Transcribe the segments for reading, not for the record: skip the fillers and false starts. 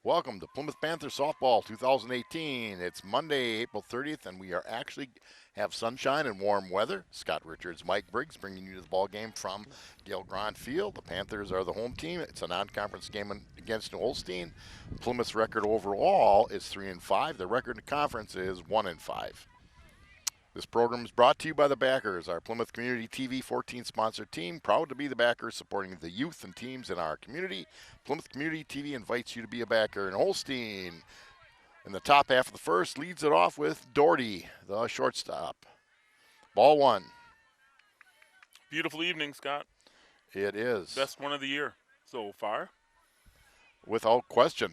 Welcome to Plymouth Panther Softball 2018. It's Monday, April 30th, and we are actually have sunshine and warm weather. Scott Richards, Mike Briggs bringing you to the ball game from Gale Grand Field. The Panthers are the home team. It's a non-conference game against New Holstein. Plymouth's record overall is 3-5. The record in the conference is 1-5. This program is brought to you by the backers, our Plymouth Community TV 14 sponsored team, proud to be the backers supporting the youth and teams in our community. Plymouth Community TV invites you to be a backer. And Holstein, in the top half of the first, leads it off with Doherty, the shortstop. Ball one. Beautiful evening, Scott. It is. Best one of the year so far. Without question.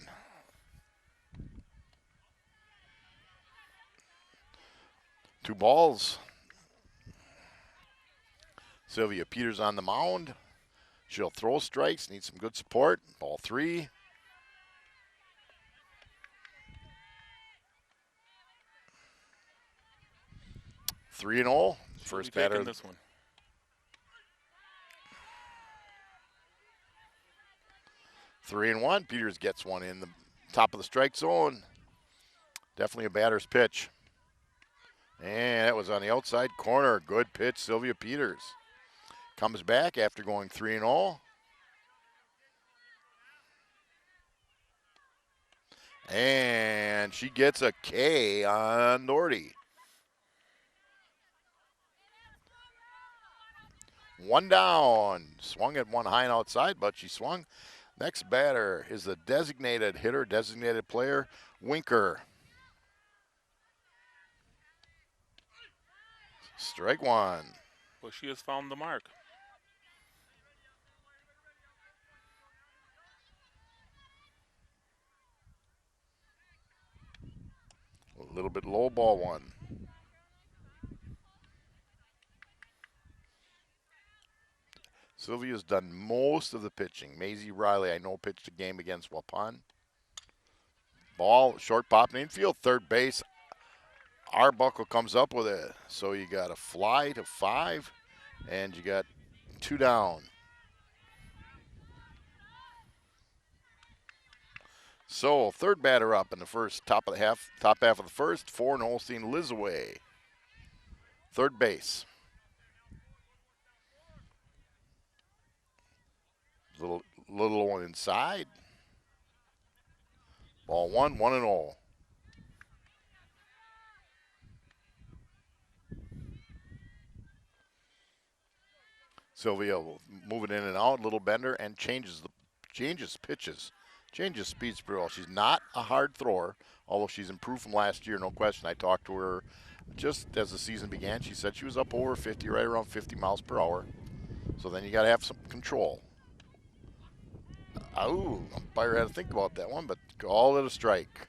Two balls. Sylvia Peters on the mound. She'll throw strikes, needs some good support. Ball three. Three and all. First batter. This one. 3-1. Peters gets one in the top of the strike zone. Definitely a batter's pitch. And that was on the outside corner. Good pitch, Sylvia Peters. Comes back after going 3-0. And she gets a K on Doherty. One down. Swung at one high and outside, but she swung. Next batter is the designated hitter, designated player, Winker. Strike one. Well, she has found the mark. A little bit low, ball one. Sylvia's done most of the pitching. Maisie Riley, I know, pitched a game against Waupun. Ball, short pop in infield, third base. Arbuckle comes up with it. So you got a fly to 5, and you got 2 down. So third batter up in the first, top half of the first, 4 Holstein Lizaway. Third base. Little one inside. Ball one, 1-0. Sylvia will move it in and out, little bender, and changes pitches, changes speeds pretty well. She's not a hard thrower, although she's improved from last year, no question. I talked to her just as the season began. She said she was up over 50, right around 50 miles per hour. So then you got to have some control. Oh, umpire had to think about that one, but call it a strike.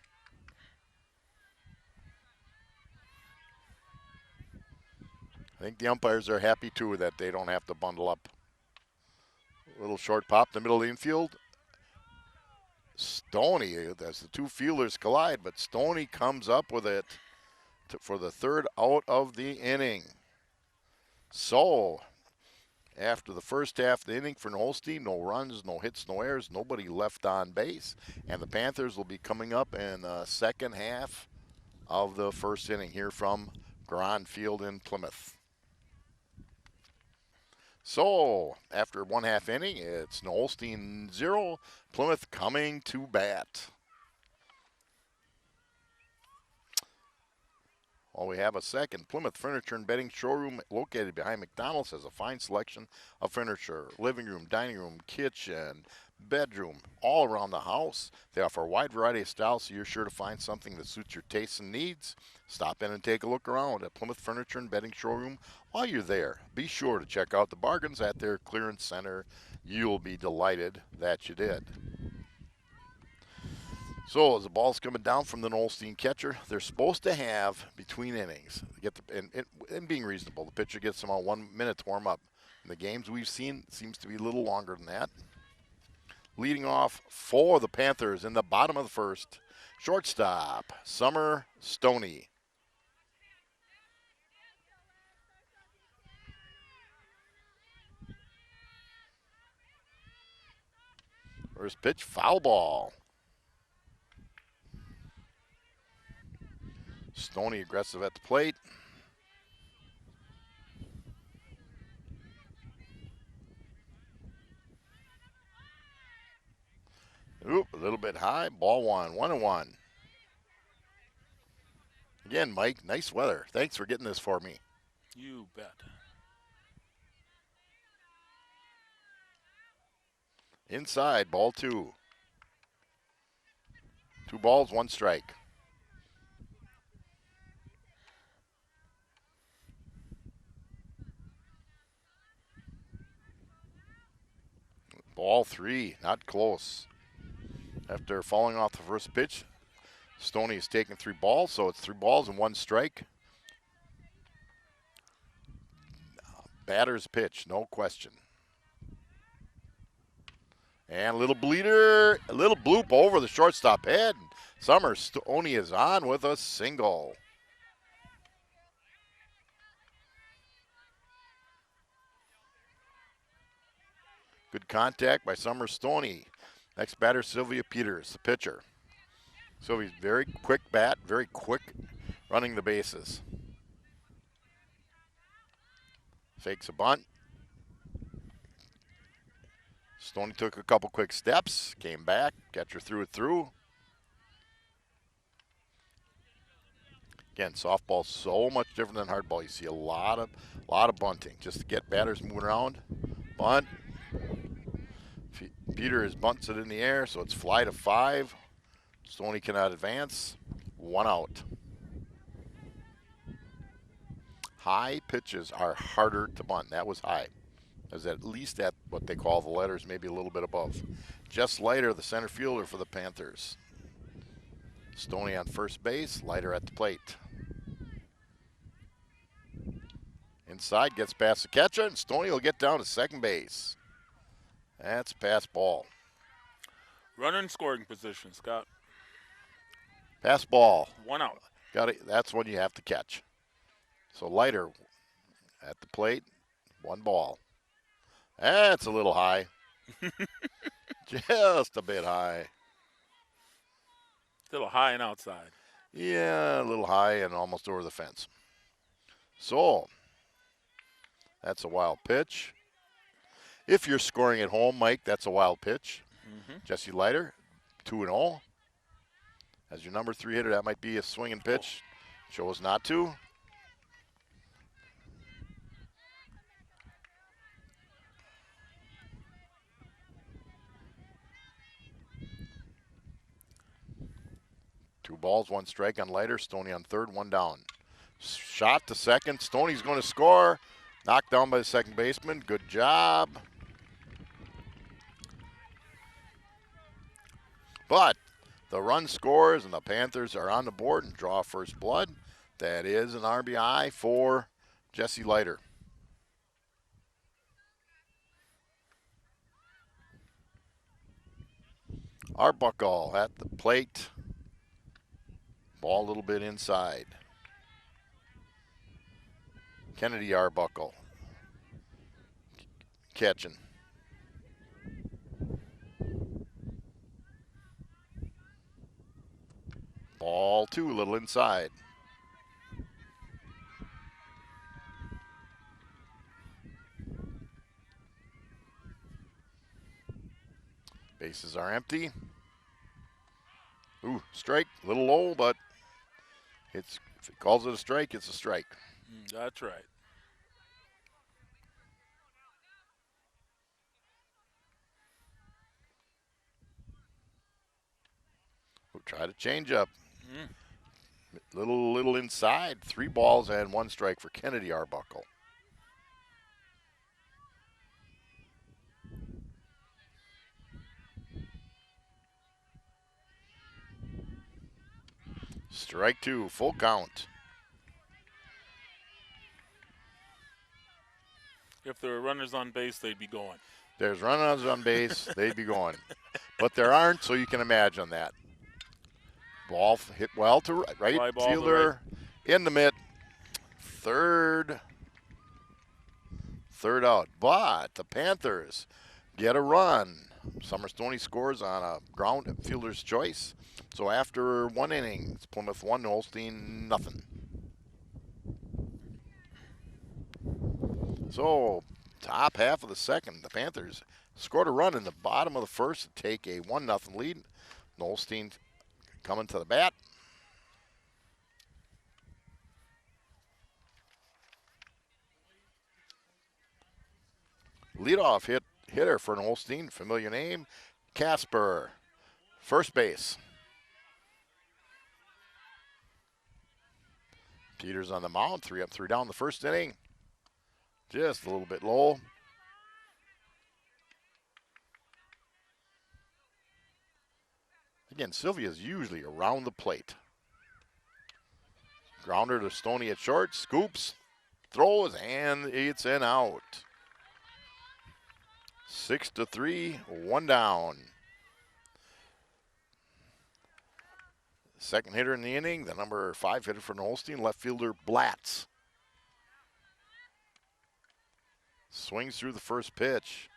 I think the umpires are happy too that they don't have to bundle up. A little short pop, the middle of the infield. Stoney, as the two fielders collide, but Stoney comes up with it for the third out of the inning. So, after the first half of the inning for Holstein, no runs, no hits, no errors, nobody left on base. And the Panthers will be coming up in the second half of the first inning here from Grand Field in Plymouth. So, after one half inning, it's Holstein 0, Plymouth coming to bat. While we have a second, Plymouth Furniture and Bedding Showroom located behind McDonald's has a fine selection of furniture, living room, dining room, kitchen, bedroom, all around the house. They offer a wide variety of styles, so you're sure to find something that suits your tastes and needs. Stop in and take a look around at Plymouth Furniture and Bedding Showroom. While you're there, be sure to check out the bargains at their clearance center. You'll be delighted that you did. So as the ball's coming down from the Holstein catcher, they're supposed to have between innings, and being reasonable, the pitcher gets them all 1 minute to warm up. In the games we've seen, it seems to be a little longer than that. Leading off for the Panthers in the bottom of the first, shortstop, Summer Stoney. First pitch, foul ball. Stoney aggressive at the plate. Oop, a little bit high. Ball one, 1-1. Again, Mike, nice weather. Thanks for getting this for me. You bet. Inside, ball 2. 2 balls, 1 strike. Ball 3, not close. After falling off the first pitch, Stoney has taken 3 balls, so it's 3 balls and 1 strike. Batter's pitch, no question. And a little bleeder, a little bloop over the shortstop head. Summers, Stoney is on with a single. Good contact by Summers Stoney. Next batter, Sylvia Peters, the pitcher. Sylvia's very quick bat, very quick running the bases. Fakes a bunt. Stoney took a couple quick steps, came back, catcher threw it through. Again, softball's so much different than hardball. You see a lot of bunting just to get batters moving around. Bunt. Peters bunts it in the air, so it's fly to 5. Stoney cannot advance. 1 out. High pitches are harder to bunt. That was high. It was at least at what they call the letters, maybe a little bit above. Jess Leiter, the center fielder for the Panthers. Stoney on first base, Leiter at the plate. Inside, gets past the catcher, and Stoney will get down to second base. That's pass ball. Runner in scoring position, Scott. Pass ball. 1 out. Got it. That's one you have to catch. So Leiter at the plate, 1 ball. That's a little high. Just a bit high. Little high and outside. Yeah, a little high and almost over the fence. So, that's a wild pitch. If you're scoring at home, Mike, that's a wild pitch. Jesse Leiter, 2-0. As your number 3 hitter, that might be a swinging pitch. Chose not to. Two balls, 1 strike on Leiter. Stoney on third, 1 down. Shot to second. Stoney's going to score. Knocked down by the second baseman. Good job. But the run scores and the Panthers are on the board and draw first blood. That is an RBI for Jesse Leiter. Arbuckle at the plate. Ball a little bit inside. Kennedy Arbuckle catching. Ball 2, a little inside. Bases are empty. Ooh, strike, a little low, but if it calls it a strike, it's a strike. That's right. We'll try to change up. Little inside. 3 balls and 1 strike for Kennedy Arbuckle. Strike 2, full count. If there were runners on base, they'd be going. There's runners on base, they'd be going. But there aren't, so you can imagine that. Ball hit well to right fielder in the mid. Third out. But the Panthers get a run. Summer Stoney scores on a ground fielder's choice. So after 1 inning, it's Plymouth 1, Holstein nothing. So top half of the second, the Panthers scored a run in the bottom of the first to take a 1-0 lead. Holstein coming to the bat. Leadoff hitter for Holstein, familiar name, Casper. First base. Peters on the mound, 3 up, 3 down the first inning. Just a little bit low. Again, Sylvia's usually around the plate. Grounder to Stoney at short, scoops, throws, and it's an out. 6-3, 1 down. Second hitter in the inning, the number 5 hitter for Holstein, left fielder Blatz. Swings through the first pitch.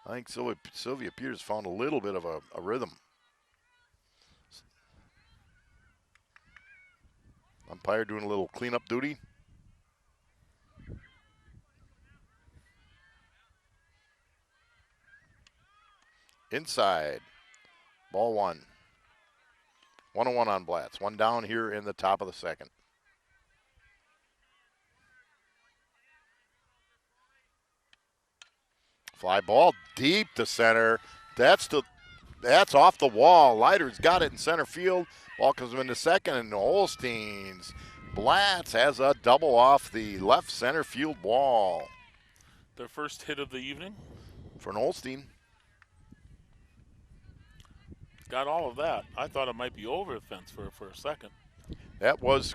I think Sylvia Peters found a little bit of a rhythm. Umpire doing a little cleanup duty. Inside. Ball 1. 1-1 on Blatz. 1 down here in the top of the second. Fly ball deep to center. That's off the wall. Leiter's got it in center field. Ball comes into second, and Holstein's Blatz has a double off the left center field wall. Their first hit of the evening. For Holstein. Got all of that. I thought it might be over the fence for a second. That was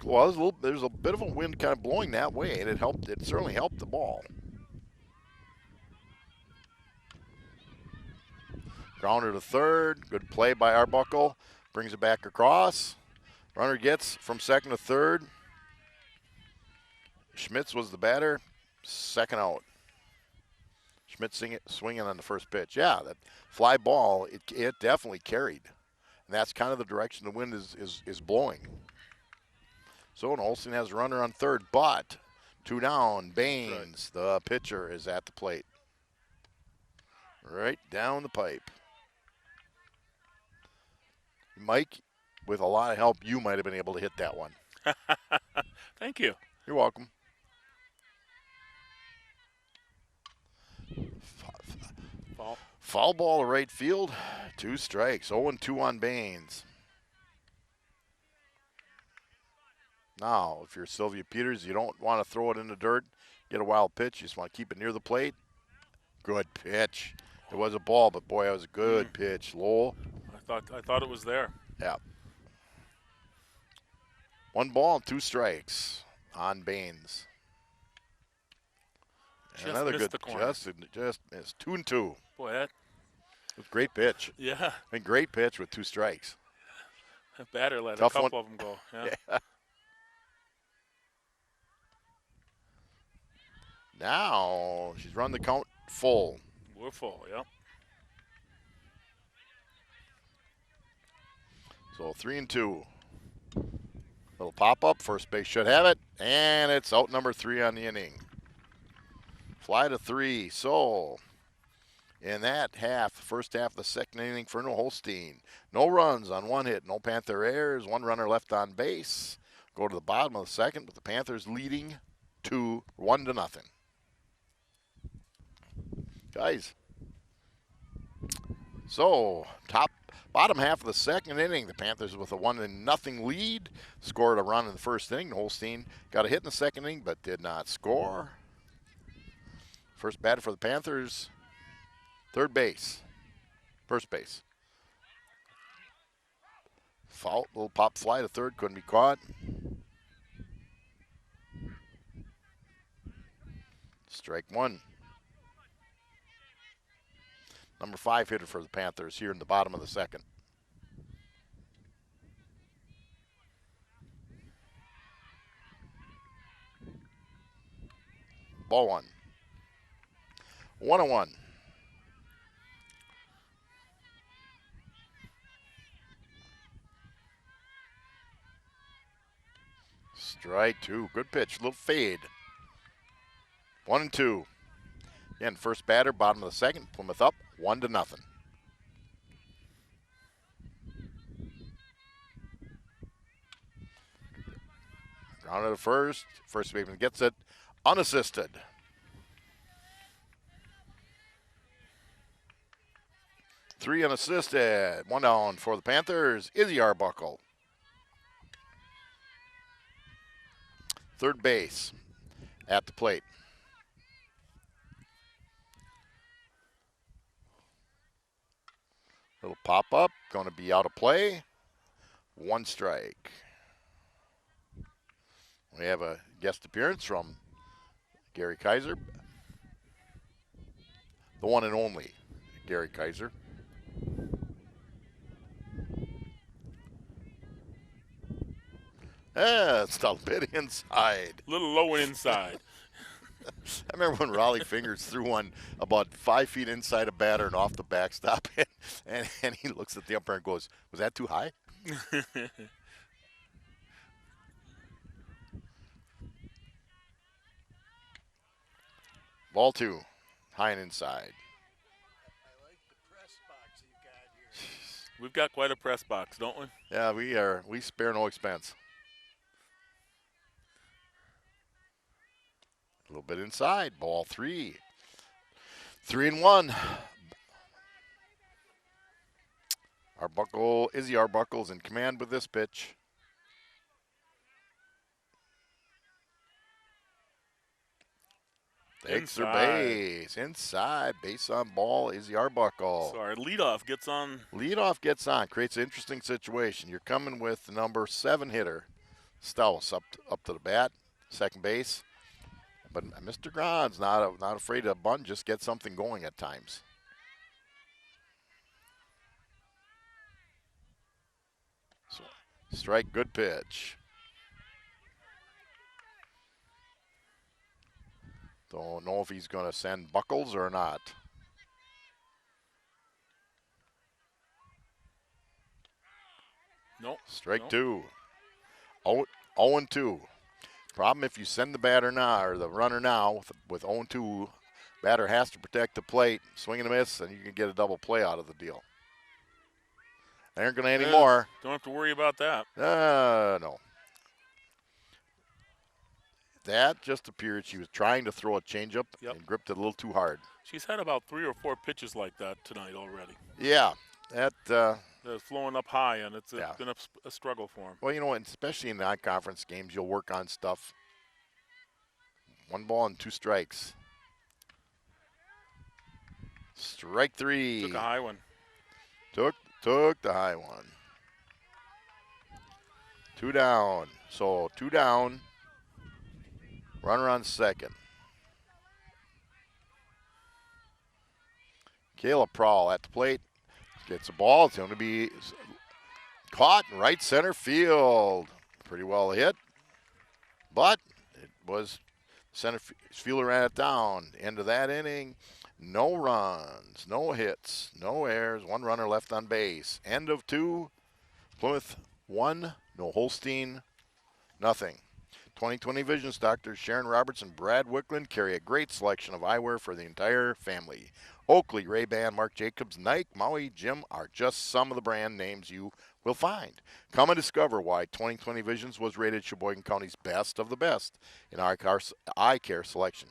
there's a bit of a wind kind of blowing that way, and it certainly helped the ball. Grounder to third. Good play by Arbuckle. Brings it back across. Runner gets from second to third. Schmitz was the batter. Second out. Schmitz swinging on the first pitch. Yeah, that fly ball, it definitely carried. And that's kind of the direction the wind is blowing. So Holstein has a runner on third, but 2 down. Baines, the pitcher, is at the plate. Right down the pipe. Mike, with a lot of help, you might have been able to hit that one. Thank you. You're welcome. Foul ball to right field. 2 strikes. 0-2 on Baines. Now, if you're Sylvia Peters, you don't want to throw it in the dirt, get a wild pitch. You just want to keep it near the plate. Good pitch. It was a ball, but boy, that was a good pitch. Lowell. I thought it was there. Yeah. 1 ball, 2 strikes on Baines. Just another missed good, the corner. just missed. 2-2. Boy, that. It was a great pitch. Yeah. A great pitch with 2 strikes. That batter let Tough a couple one. of them go. Yeah. Yeah. Now she's run the count full. We're full. Yep. So 3-2. Little pop up. First base should have it. And it's out number 3 on the inning. Fly to 3. So in that first half of the second inning for Holstein, no runs on 1 hit. No Panther errors. 1 runner left on base. Go to the bottom of the second with the Panthers leading 1-0. Guys. So bottom half of the second inning, the Panthers with a 1-0 lead, scored a run in the first inning. Holstein got a hit in the second inning, but did not score. First batter for the Panthers, first base. Foul, little pop fly to third, couldn't be caught. Strike 1. Number 5 hitter for the Panthers here in the bottom of the second. Ball 1. 1-1. Strike two. Good pitch. Little fade. 1-2. Again, first batter, bottom of the second. Plymouth up 1-0. Grounded to first. First baseman gets it unassisted. Three unassisted. One down for the Panthers. Izzy Arbuckle. Third base at the plate. Little pop up. Going to be out of play. One strike. We have a guest appearance from Gary Kaiser. The one and only Gary Kaiser. It's a bit inside. A little low inside. I remember when Raleigh Fingers threw one about 5 feet inside a batter and off the backstop, and he looks at the umpire and goes, "Was that too high?" Ball two, high and inside. I like the press box you got here. We've got quite a press box, don't we? Yeah, we spare no expense. A little bit inside. Ball three. 3-1. Izzy Arbuckle's in command with this pitch. Extra base. Inside. Base on ball. Izzy Arbuckle. So our leadoff gets on. Leadoff gets on. Creates an interesting situation. You're coming with the number 7 hitter, Stowes, up to the bat. Second base. But Mr. Grand's not afraid to bunt, just get something going at times. So, strike, good pitch. Don't know if he's going to send Buckles or not. Nope. Strike nope. 2. 0-2. Problem if you send the batter now or the runner now with 0-2, batter has to protect the plate, swing and a miss, and you can get a double play out of the deal. They aren't going to anymore. Don't have to worry about that. No. That just appeared she was trying to throw a changeup and gripped it a little too hard. She's had about 3 or 4 pitches like that tonight already. Yeah, that. They're flowing up high, and it's been a struggle for him. Well, you know, and especially in non-conference games, you'll work on stuff. 1 ball and 2 strikes. Strike 3. Took a high one. Took the high one. 2 down. So 2 down. Runner on second. Kayla Prowl at the plate. Gets a ball. It's going to be caught in right center field. Pretty well hit. But it was center fielder ran it down. End of that inning. No runs, no hits, no errors. 1 runner left on base. End of 2. Plymouth 1. No Holstein. Nothing. 2020 Visions doctors Sharon Roberts and Brad Wicklund carry a great selection of eyewear for the entire family. Oakley, Ray-Ban, Marc Jacobs, Nike, Maui, Jim are just some of the brand names you will find. Come and discover why 2020 Visions was rated Sheboygan County's best of the best in eye care selection.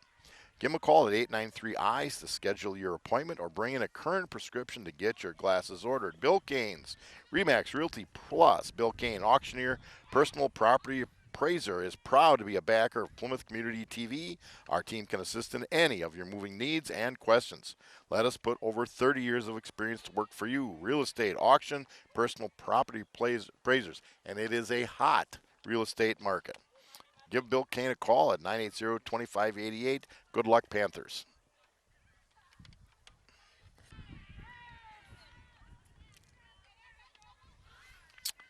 Give them a call at 893-EYES to schedule your appointment or bring in a current prescription to get your glasses ordered. Bill Kane's RE/MAX Realty Plus. Bill Kane, auctioneer, personal property appraiser, is proud to be a backer of Plymouth Community TV. Our team can assist in any of your moving needs and questions. Let us put over 30 years of experience to work for you. Real estate, auction, personal property appraisers, and it is a hot real estate market. Give Bill Kane a call at 980-2588. Good luck, Panthers.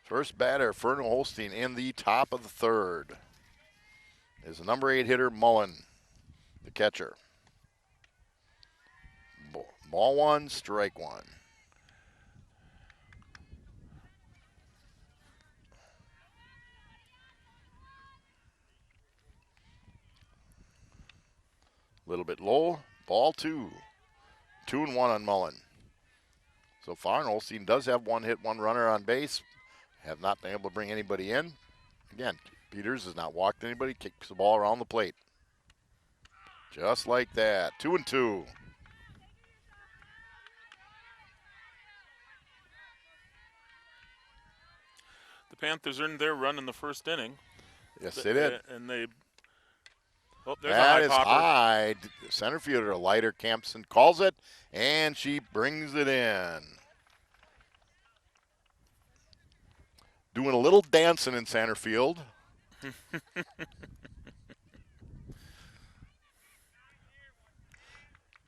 First batter, Ferno Holstein in the top of the 3rd. Is the number 8 hitter, Mullen, the catcher. Ball 1, strike 1. A little bit low. Ball 2. 2-1 on Mullen. So far, Olstein does have one hit, one runner on base. Have not been able to bring anybody in. Again, Peters has not walked anybody, kicks the ball around the plate. Just like that. 2-2. The Panthers earned their run in the first inning. Yes, they did. And they. Oh, there's That a is high popper. high. Center fielder Leiter Campson calls it, and she brings it in. Doing a little dancing in center field.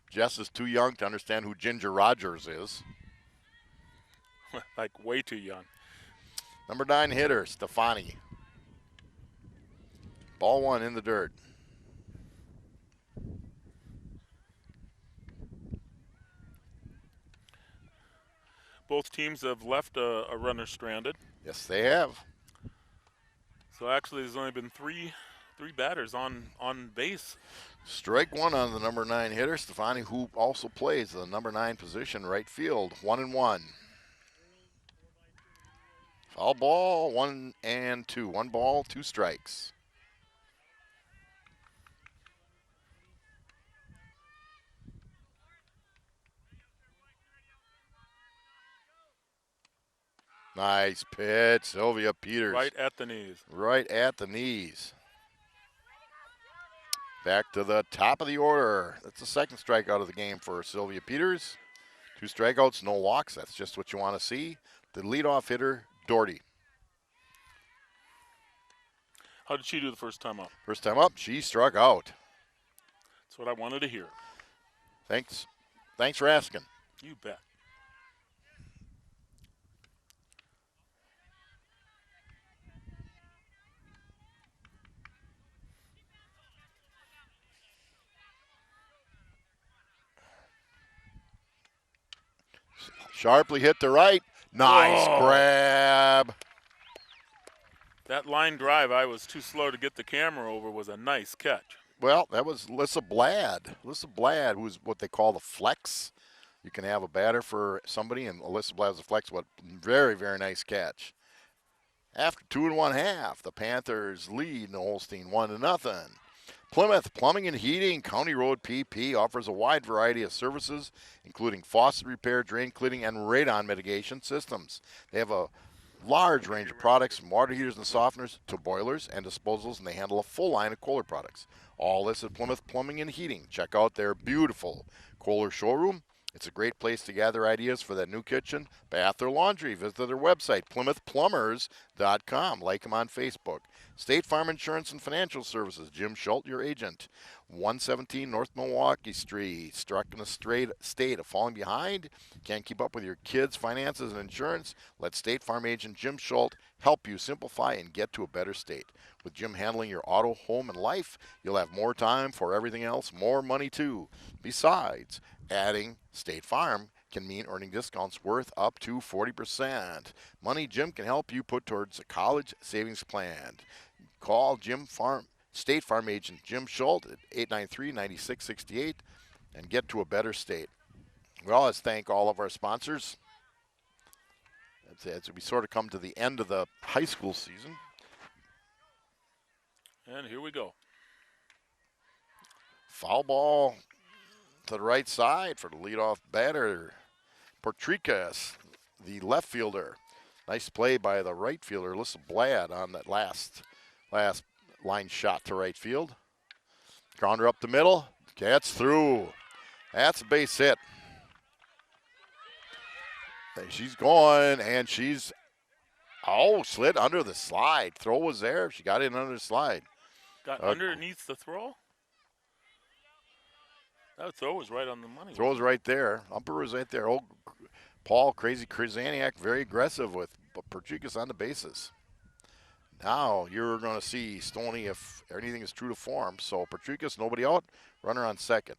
Jess is too young to understand who Ginger Rogers is. Like way too young. Number 9 hitter, Stefani. Ball 1 in the dirt. Both teams have left a runner stranded. Yes, they have. So actually, there's only been three batters on base. Strike 1 on the number 9 hitter, Stefani, who also plays the number 9 position, right field. 1-1. Foul ball, 1-2. 1 ball, 2 strikes. Nice pitch, Sylvia Peters. Right at the knees. Right at the knees. Back to the top of the order. That's the second strikeout of the game for Sylvia Peters. 2 strikeouts, no walks. That's just what you want to see. The leadoff hitter, Doherty. How did she do the first time up? First time up, she struck out. That's what I wanted to hear. Thanks for asking. You bet. Sharply hit to right. Nice Whoa. grab. That line drive, I was too slow to get the camera over, was a nice catch. Well, that was Lissa Blad. Lissa Blad, who's what they call the flex. You can have a batter for somebody, and Alyssa Blad is a flex. What very, very nice catch. After 2 1/2, the Panthers lead Holstein 1-0. Plymouth Plumbing and Heating, County Road PP, offers a wide variety of services, including faucet repair, drain cleaning, and radon mitigation systems. They have a large range of products from water heaters and softeners to boilers and disposals, and they handle a full line of Kohler products. All this at Plymouth Plumbing and Heating. Check out their beautiful Kohler showroom. It's a great place to gather ideas for that new kitchen, bath, or laundry. Visit their website, PlymouthPlumbers.com. Like them on Facebook. State Farm Insurance and Financial Services, Jim Schultz, your agent. 117 North Milwaukee Street. Struck in a state of falling behind? Can't keep up with your kids' finances and insurance? Let State Farm agent Jim Schultz help you simplify and get to a better state. With Jim handling your auto, home, and life, you'll have more time for everything else, more money too. Besides, adding State Farm can mean earning discounts worth up to 40%. Money Jim can help you put towards a college savings plan. Call State Farm agent Jim Schultz at 893-9668 and get to a better state. We always thank all of our sponsors. As we sort of come to the end of the high school season. And here we go. Foul ball to the right side for the leadoff batter, Portricas, the left fielder. Nice play by the right fielder, Alyssa Blad, on that last line shot to right field. Grounder up the middle, gets through. That's a base hit. She's going, and she's, slid under the slide. Throw was there. She got in under the slide. Got underneath the throw? That throw was right on the money. Throw was right there. Umper was right there. Paul, Crazy Krizaniak, very aggressive with Portricas on the bases. Now you're going to see Stoney if anything is true to form. So Portricas, nobody out, runner on second.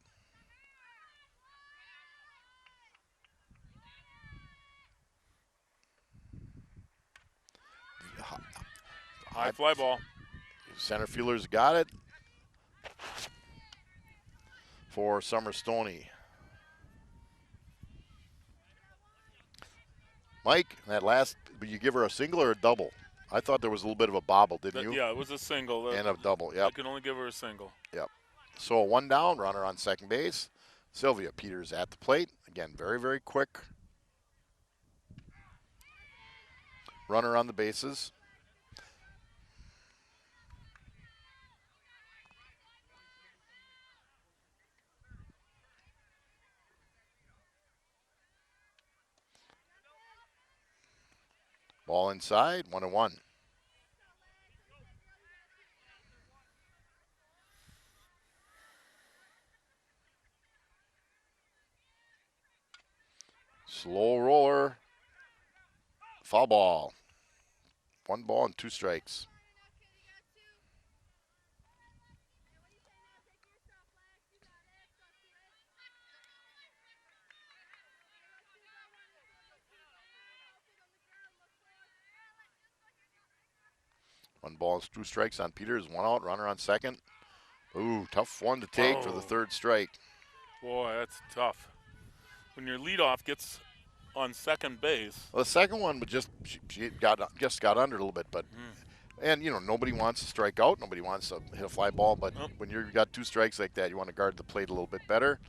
High fly ball. Center fielder's got it. for Summer Stoney. Mike, that last, but you give her a single or a double? I thought there was a little bit of a bobble, didn't you? Yeah, it was a single. And a double, I yep. can only give her a single. Yep. So a 1 down, runner on second base. Sylvia Peters at the plate. Again, very, very quick. Runner on the bases. Ball inside, 1-1. Slow roller. Foul ball. 1 ball and 2 strikes. One ball and 2 strikes on Peters. 1 out, runner on second. Ooh, tough one to take for the third strike. Boy, that's tough. When your leadoff gets on second base. Well, the second one, but just she got under a little bit, but and nobody wants to strike out, nobody wants to hit a fly ball, but when you've got 2 strikes like that, you want to guard the plate a little bit better.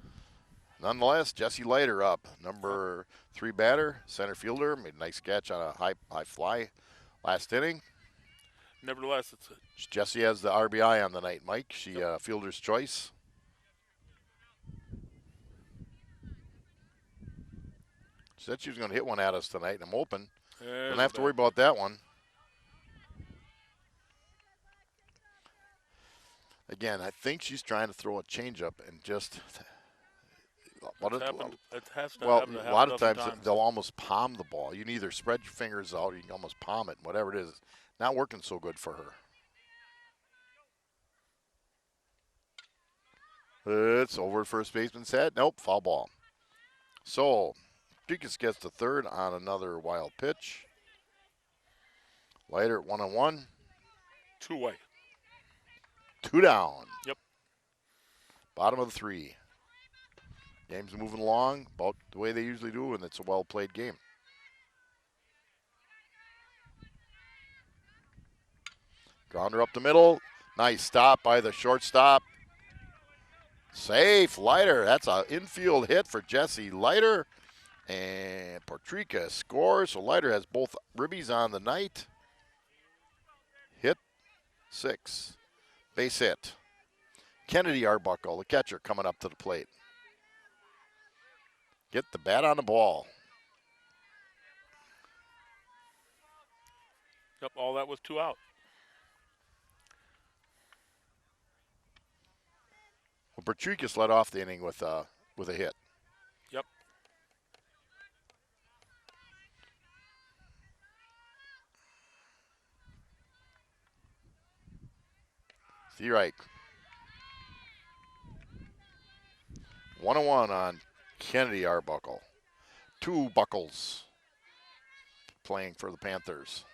Nonetheless, Jesse Leiter up, number 3 batter, center fielder, made a nice catch on a high fly last inning. Nevertheless, Jesse has the RBI on the night, Mike. She fielder's choice. She said she was going to hit one at us tonight, and I'm open. Don't have to worry about that one. Again, I think she's trying to throw a changeup and just. It has to well, happen a lot of times times. they'll almost palm the ball. You can either spread your fingers out, or you can almost palm it. Whatever it is, not working so good for her. It's over at first baseman's head. Nope, foul ball. So, Dukas gets the third on another wild pitch. Leiter at 1-1. 2 away. 2 down. Yep. Bottom of the 3. Game's moving along about the way they usually do, and it's a well-played game. Grounder up the middle. Nice stop by the shortstop. Safe. Leiter. That's an infield hit for Jesse Leiter. And Portrica scores. So Leiter has both ribbies on the night. Hit 6. Base hit. Kennedy Arbuckle, the catcher, coming up to the plate. Get the bat on the ball. Yep, all that was 2 out. Well, Bertricus led off the inning with a hit. Yep. See right. 1-1 on Kennedy Arbuckle. 2 Buckles playing for the Panthers.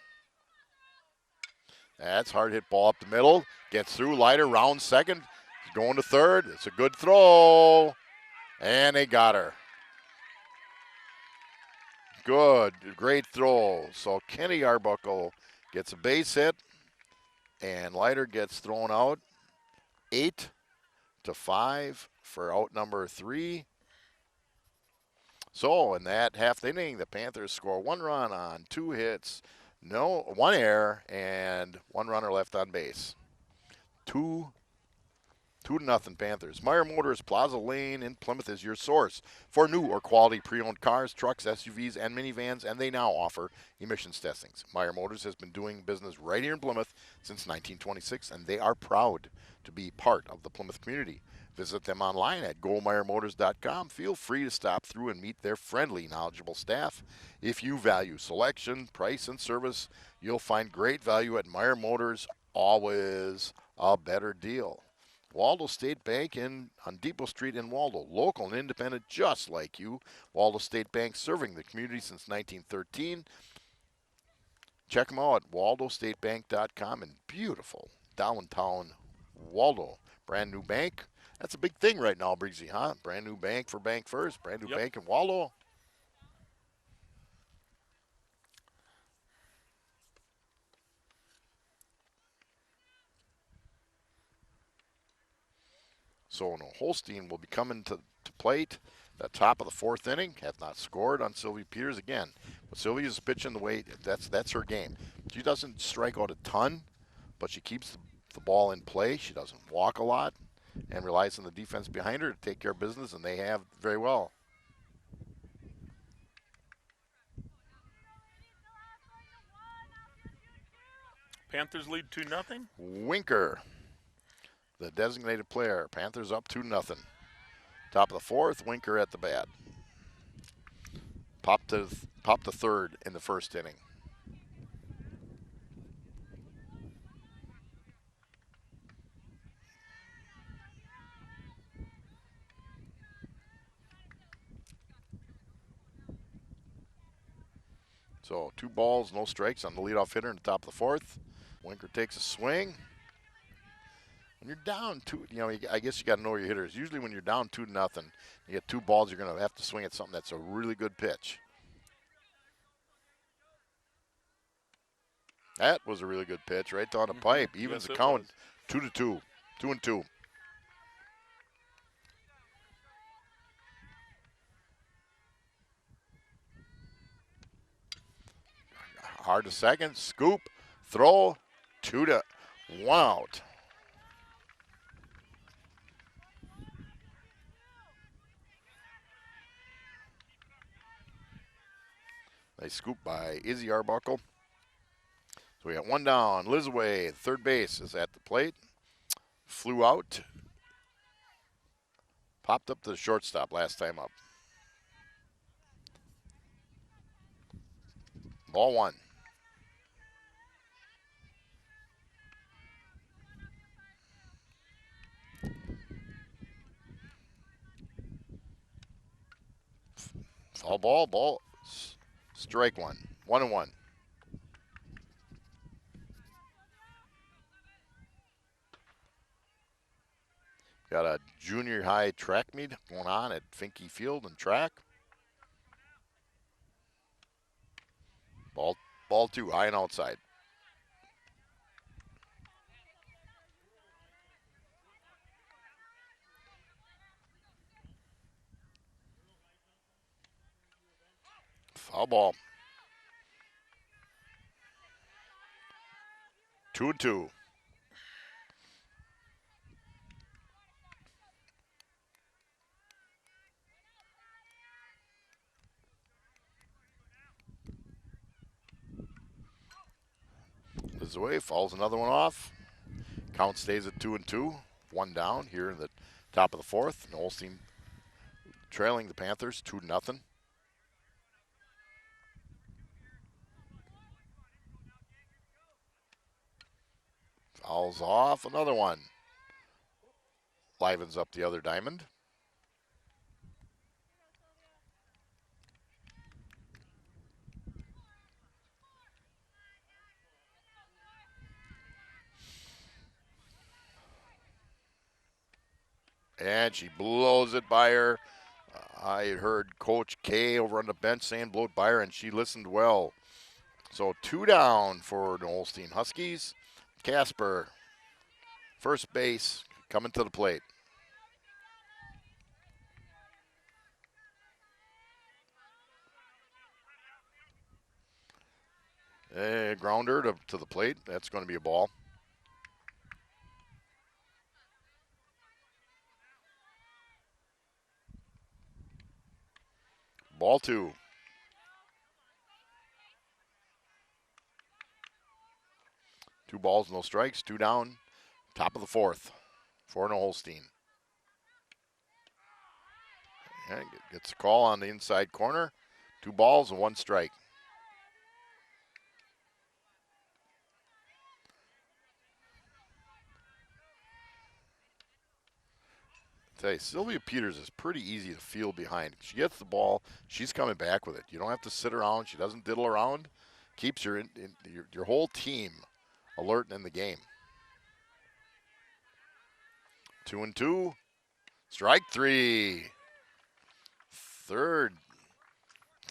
That's hard hit ball up the middle. Gets through. Leiter round second. He's going to third. It's a good throw. And they got her. Good. Great throw. So Kennedy Arbuckle gets a base hit. And Leiter gets thrown out. 8-5 for out number 3. So in that half inning, the Panthers score 1 run on 2 hits, 1 error, and 1 runner left on base. 2-0 Panthers. Meyer Motors Plaza Lane in Plymouth is your source for new or quality pre-owned cars, trucks, SUVs, and minivans, and they now offer emissions testings. Meyer Motors has been doing business right here in Plymouth since 1926, and they are proud to be part of the Plymouth community. Visit them online at GoMeyerMotors.com. Feel free to stop through and meet their friendly, knowledgeable staff. If you value selection, price, and service, you'll find great value at Meyer Motors. Always a better deal. Waldo State Bank on Depot Street in Waldo. Local and independent just like you. Waldo State Bank serving the community since 1913. Check them out at WaldoStateBank.com in beautiful downtown Waldo. Brand new bank. That's a big thing right now, Briggsy, huh? Brand new bank for Bank First, brand new Yep. bank in Waldo. So Holstein will be coming to plate the top of the fourth inning. Have not scored on Sylvia Peters again. But Sylvia's pitching the way that's her game. She doesn't strike out a ton, but she keeps the ball in play. She doesn't walk a lot and relies on the defense behind her to take care of business, and they have very well. Panthers lead 2-0. Winker, the designated player. Panthers up 2-0. Top of the fourth, Winker at the bat. Popped to third in the first inning. So 2 balls, no strikes on the leadoff hitter in the top of the fourth. Winker takes a swing. When you're down 2, I guess you got to know your hitters. Usually when you're down 2-0, you get 2 balls, you're going to have to swing at something that's a really good pitch. That was a really good pitch right down the pipe. Evens Yes, the it count was. 2-2. 2-2. Hard to second. Scoop. Throw. 2-1 out. Nice scoop by Izzy Arbuckle. So we got 1 down. Lizaway, third base, is at the plate. Flew out. Popped up to the shortstop last time up. Ball 1. Foul ball. Strike 1. 1-1. Got a junior high track meet going on at Finke Field and track. Ball 2, high and outside. Foul ball. 2-2. This is away, fouls another one off. Count stays at 2-2. 1 down here in the top of the fourth. Holstein trailing the Panthers 2-0. Fouls off, another one. Livens up the other diamond. And she blows it by her. I heard Coach K over on the bench saying blow it by her, and she listened well. So 2 down for the Holstein Huskies. Casper, first base, coming to the plate. A grounder to the plate. That's going to be a ball. Ball 2. Two balls, no strikes. 2 down. Top of the fourth for Holstein. And gets a call on the inside corner. 2 balls and 1 strike. Tell you, Sylvia Peters is pretty easy to field behind. She gets the ball, she's coming back with it. You don't have to sit around. She doesn't diddle around. Keeps your whole team alert in the game. 2-2. Strike three. Third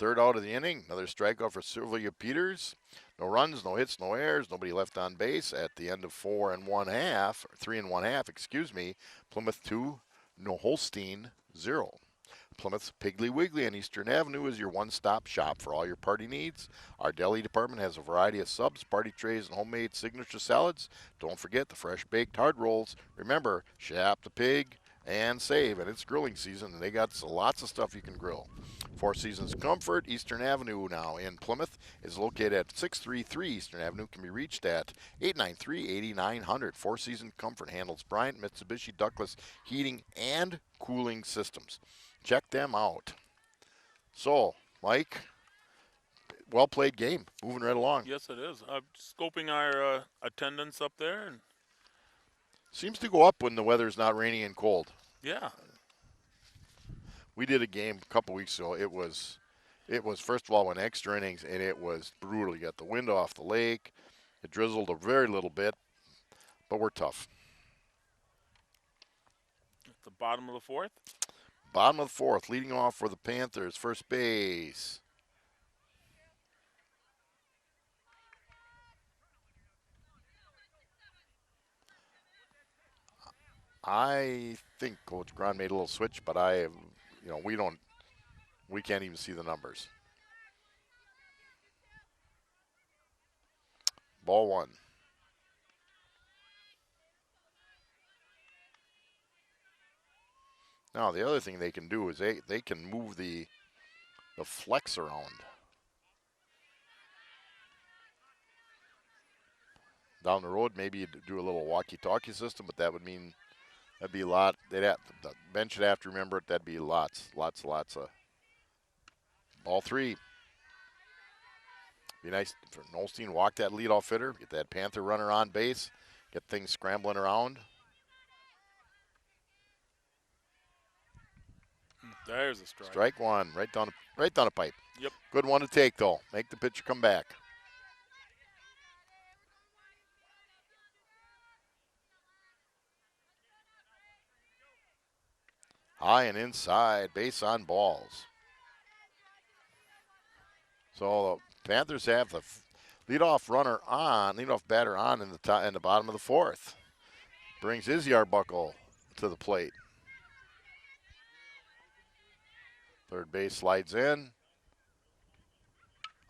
out of the inning. Another strikeout for Sylvia Peters. No runs, no hits, no errors. Nobody left on base at the end of 3 1/2, excuse me. Plymouth 2, Holstein 0. Plymouth's Piggly Wiggly on Eastern Avenue is your one-stop shop for all your party needs. Our deli department has a variety of subs, party trays, and homemade signature salads. Don't forget the fresh baked hard rolls. Remember, shop the pig and save, and it's grilling season, and they got lots of stuff you can grill. Four Seasons Comfort, Eastern Avenue now in Plymouth, is located at 633 Eastern Avenue, can be reached at 893-8900. Four Seasons Comfort handles Bryant, Mitsubishi, Douglas heating and cooling systems. Check them out. So, Mike, well played game. Moving right along. Yes, it is. I'm scoping our attendance up there, and Seems to go up when the weather's not rainy and cold. yeah, We did a game a couple weeks ago. It was first of all went extra innings, and it was brutal. You got the wind off the lake. It drizzled a very little bit, but we're tough. at the bottom of the fourth. Bottom of the fourth, leading off for the Panthers, first base. I think Coach Grant made a little switch, but we can't even see the numbers. Ball one. Now the other thing they can do is they can move the flex around. Down the road, maybe you'd do a little walkie-talkie system, but that would mean that'd be a lot. The bench would have to remember it. That'd be lots of. Ball three. Be nice for Nolstein to walk that leadoff hitter, get that Panther runner on base, get things scrambling around. There's a strike. Strike one, right down the pipe. Yep. Good one to take though. Make the pitcher come back. High and inside, base on balls. So the Panthers have the leadoff batter on in the bottom of the fourth. Brings Izzy Arbuckle to the plate. Third base slides in.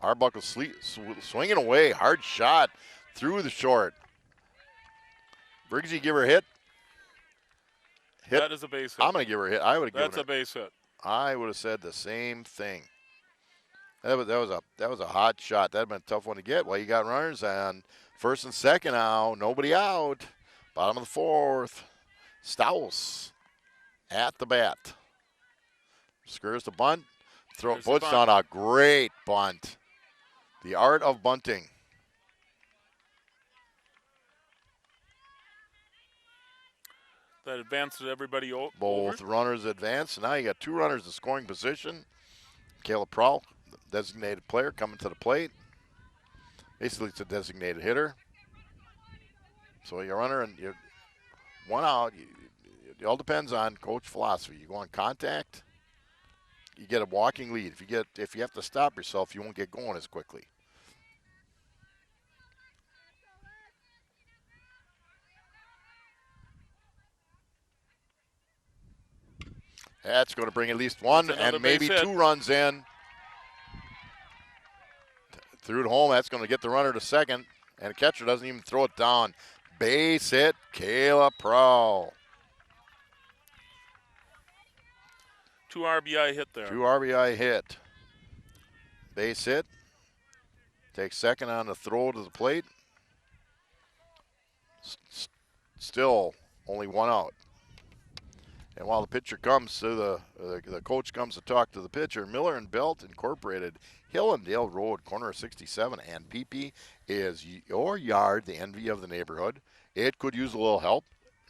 Arbuckle swinging away, hard shot through the short. Briggsy give her a hit. That is a base hit. I'm going to give her a hit. I would have given That's a base hit. I would have said the same thing. That was a hot shot. That'd been a tough one to get. Well, you got runners on first and second now. Nobody out. Bottom of the fourth. Staus at the bat. Skurs the bunt. Puts on a great bunt. The art of bunting. That advances everybody over. Both runners advance. Now you got two runners in scoring position. Caleb Prowl, designated player, coming to the plate. Basically, it's a designated hitter. So you're runner and you're one out. It all depends on coach philosophy. You go on contact, you get a walking lead. If you have to stop yourself, you won't get going as quickly. That's going to bring at least one and maybe two runs in. Threw it home. That's going to get the runner to second. And the catcher doesn't even throw it down. Base hit, Kayla Prowl. 2 RBI hit there. 2 RBI hit. Base hit. Takes second on the throw to the plate. Still only one out. And while the pitcher comes to the coach comes to talk to the pitcher, Miller and Belt Incorporated, Hillendale Road, corner of 67 and PP is your yard, the envy of the neighborhood. It could use a little help,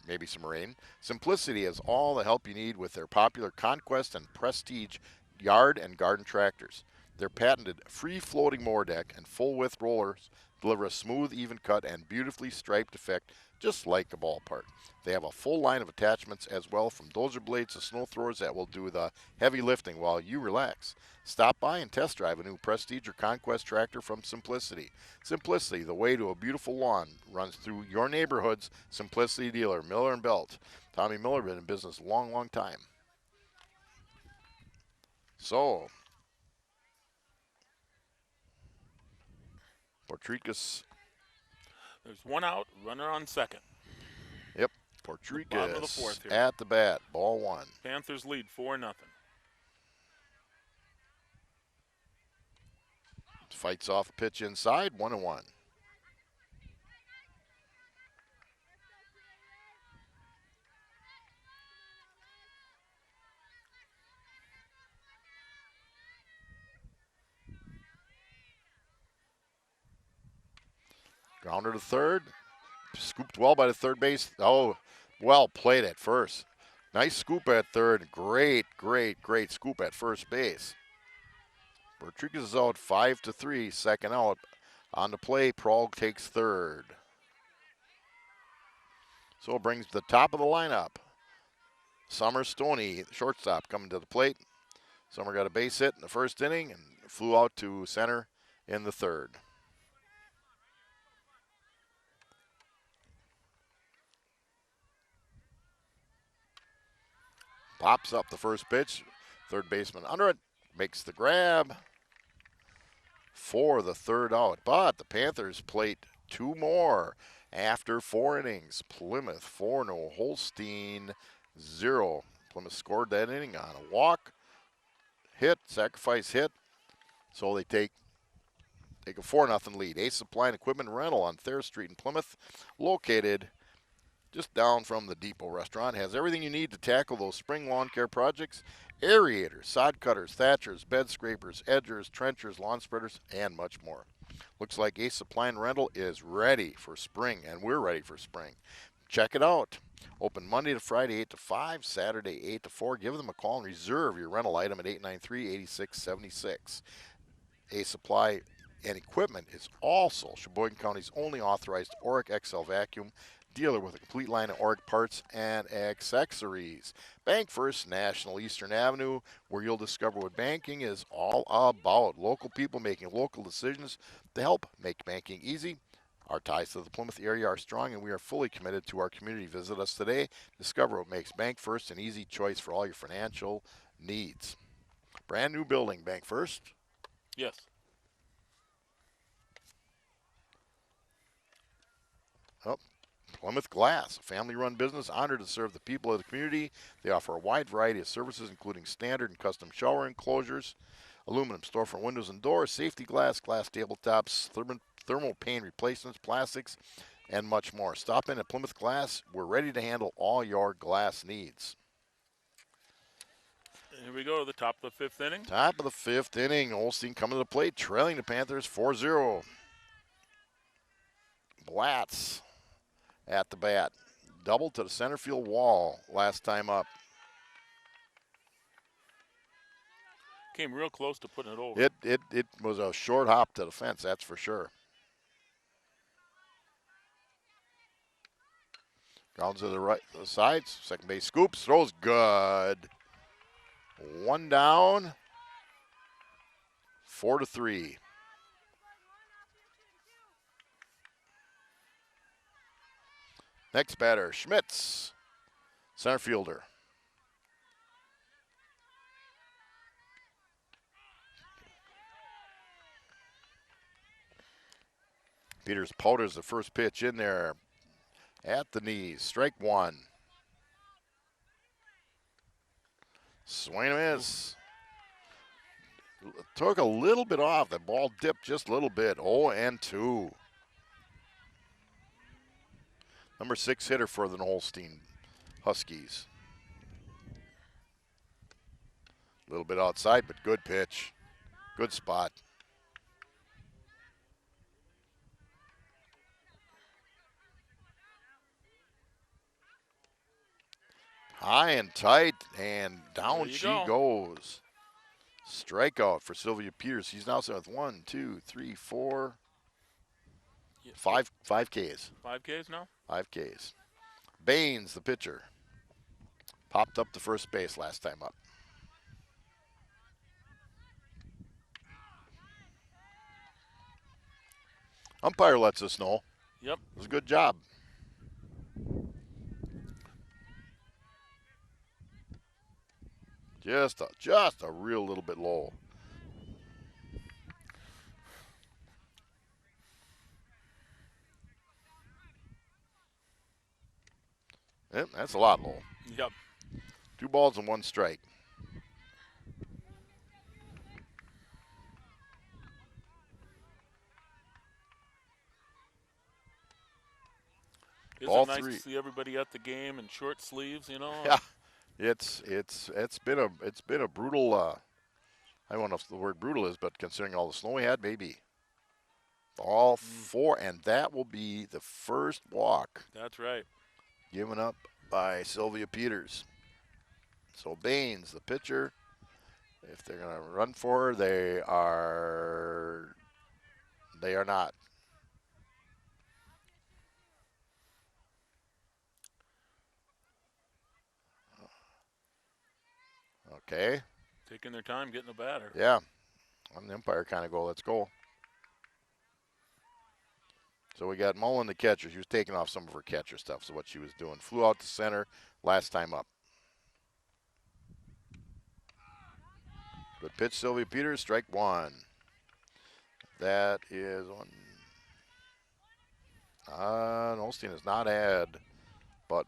maybe some rain. Simplicity has all the help you need with their popular Conquest and Prestige yard and garden tractors. Their patented free-floating mower deck and full-width rollers deliver a smooth, even cut, and beautifully striped effect just like a ballpark. They have a full line of attachments as well, from dozer blades to snow throwers that will do the heavy lifting while you relax. Stop by and test drive a new Prestige or Conquest tractor from Simplicity. Simplicity, the way to a beautiful lawn, runs through your neighborhood's Simplicity dealer, Miller and Belt. Tommy Miller been in business a long, long time. So, Portricus, There's one out, runner on second. yep, Bottom of the Portricus fourth here. at the bat, ball one. Panthers lead 4-0. Fights off a pitch inside, 1-1. Grounder to third. Scooped well by the third base. Oh, well played at first. Nice scoop at third. Great, great, great scoop at first base. Bertricus is out 5-3, second out. On the play, Prague takes third. So it brings the top of the lineup. Summer Stoney, shortstop, coming to the plate. Summer got a base hit in the first inning and flew out to center in the third. Pops up the first pitch. Third baseman under it, makes the grab for the third out. But the Panthers plate two more after 4 innings. Plymouth 4, no Holstein 0. Plymouth scored that inning on a walk, hit, sacrifice hit. So they take a 4-0 lead. Ace Supply and Equipment Rental on Thayer Street in Plymouth, located just down from the Depot Restaurant. Has everything you need to tackle those spring lawn care projects: aerators, sod cutters, thatchers, bed scrapers, edgers, trenchers, lawn spreaders, and much more. Looks like Ace Supply and Rental is ready for spring, and we're ready for spring. Check it out. Open Monday to Friday 8 to 5, Saturday 8 to 4. Give them a call and reserve your rental item at 893-8676. Ace Supply and Equipment is also Sheboygan County's only authorized Oric XL vacuum dealer with a complete line of Oric parts and accessories. Bank First National, Eastern Avenue, where you'll discover what banking is all about. Local people making local decisions to help make banking easy. Our ties to the Plymouth area are strong, and we are fully committed to our community. Visit us today. Discover what makes Bank First an easy choice for all your financial needs. Brand new building, Bank First. Yes. Oh, Plymouth Glass, a family-run business honored to serve the people of the community. They offer a wide variety of services, including standard and custom shower enclosures, aluminum storefront windows and doors, safety glass, glass tabletops, thermal pane replacements, plastics, and much more. Stop in at Plymouth Glass. We're ready to handle all your glass needs. Here we go to the top of the 5th inning. Top of the 5th inning, Holstein coming to the plate, trailing the Panthers 4-0. Blatz at the bat. Double to the center field wall last time up. Came real close to putting it over. It was a short hop to the fence, that's for sure. Grounds to the right, the sides. Second base scoops, throws good. One down. 4-3. Next batter, Schmitz, center fielder. Peters powders the first pitch in there at the knees. Strike one. Swing and a miss. Took a little bit off. The ball dipped just a little bit. 0-2. Number 6 hitter for the Holstein Huskies. A little bit outside, but good pitch. Good spot. High and tight, and down she goes. Strikeout for Sylvia Peters. He's now set with 1, 2, 3, 4. Five Ks. 5 Ks now? 5 Ks. Baines, the pitcher, popped up to first base last time up. Umpire lets us know. Yep. It was a good job. Just a real little bit low. Yep, that's a lot low. Yep. 2 balls and 1 strike. Isn't Ball it nice 3. to see everybody at the game in short sleeves, you know? Yeah, it's been a brutal. I don't know if the word brutal is, but considering all the snow we had, maybe. All 4, and that will be the first walk That's right. given up by Sylvia Peters. So Baines, the pitcher, if they're going to run for her, they are not. Okay. Taking their time getting the batter. Yeah. On the umpire kind of go, let's go. So we got Mullen, the catcher. She was taking off some of her catcher stuff, so what she was doing. Flew out to center last time up. Good pitch, Sylvia Peters, strike 1. That is one. Holstein has not had but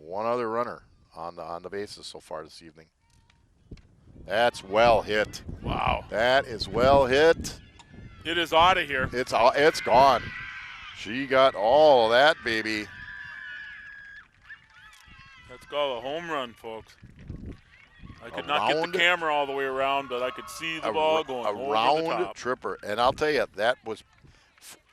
one other runner on the bases so far this evening. That's well hit. Wow. That is well hit. It is out of here. It's gone. She got all of that, baby. That's called a home run, folks. I could not get the camera all the way around, but I could see the ball going over the round top. tripper. And I'll tell you, that was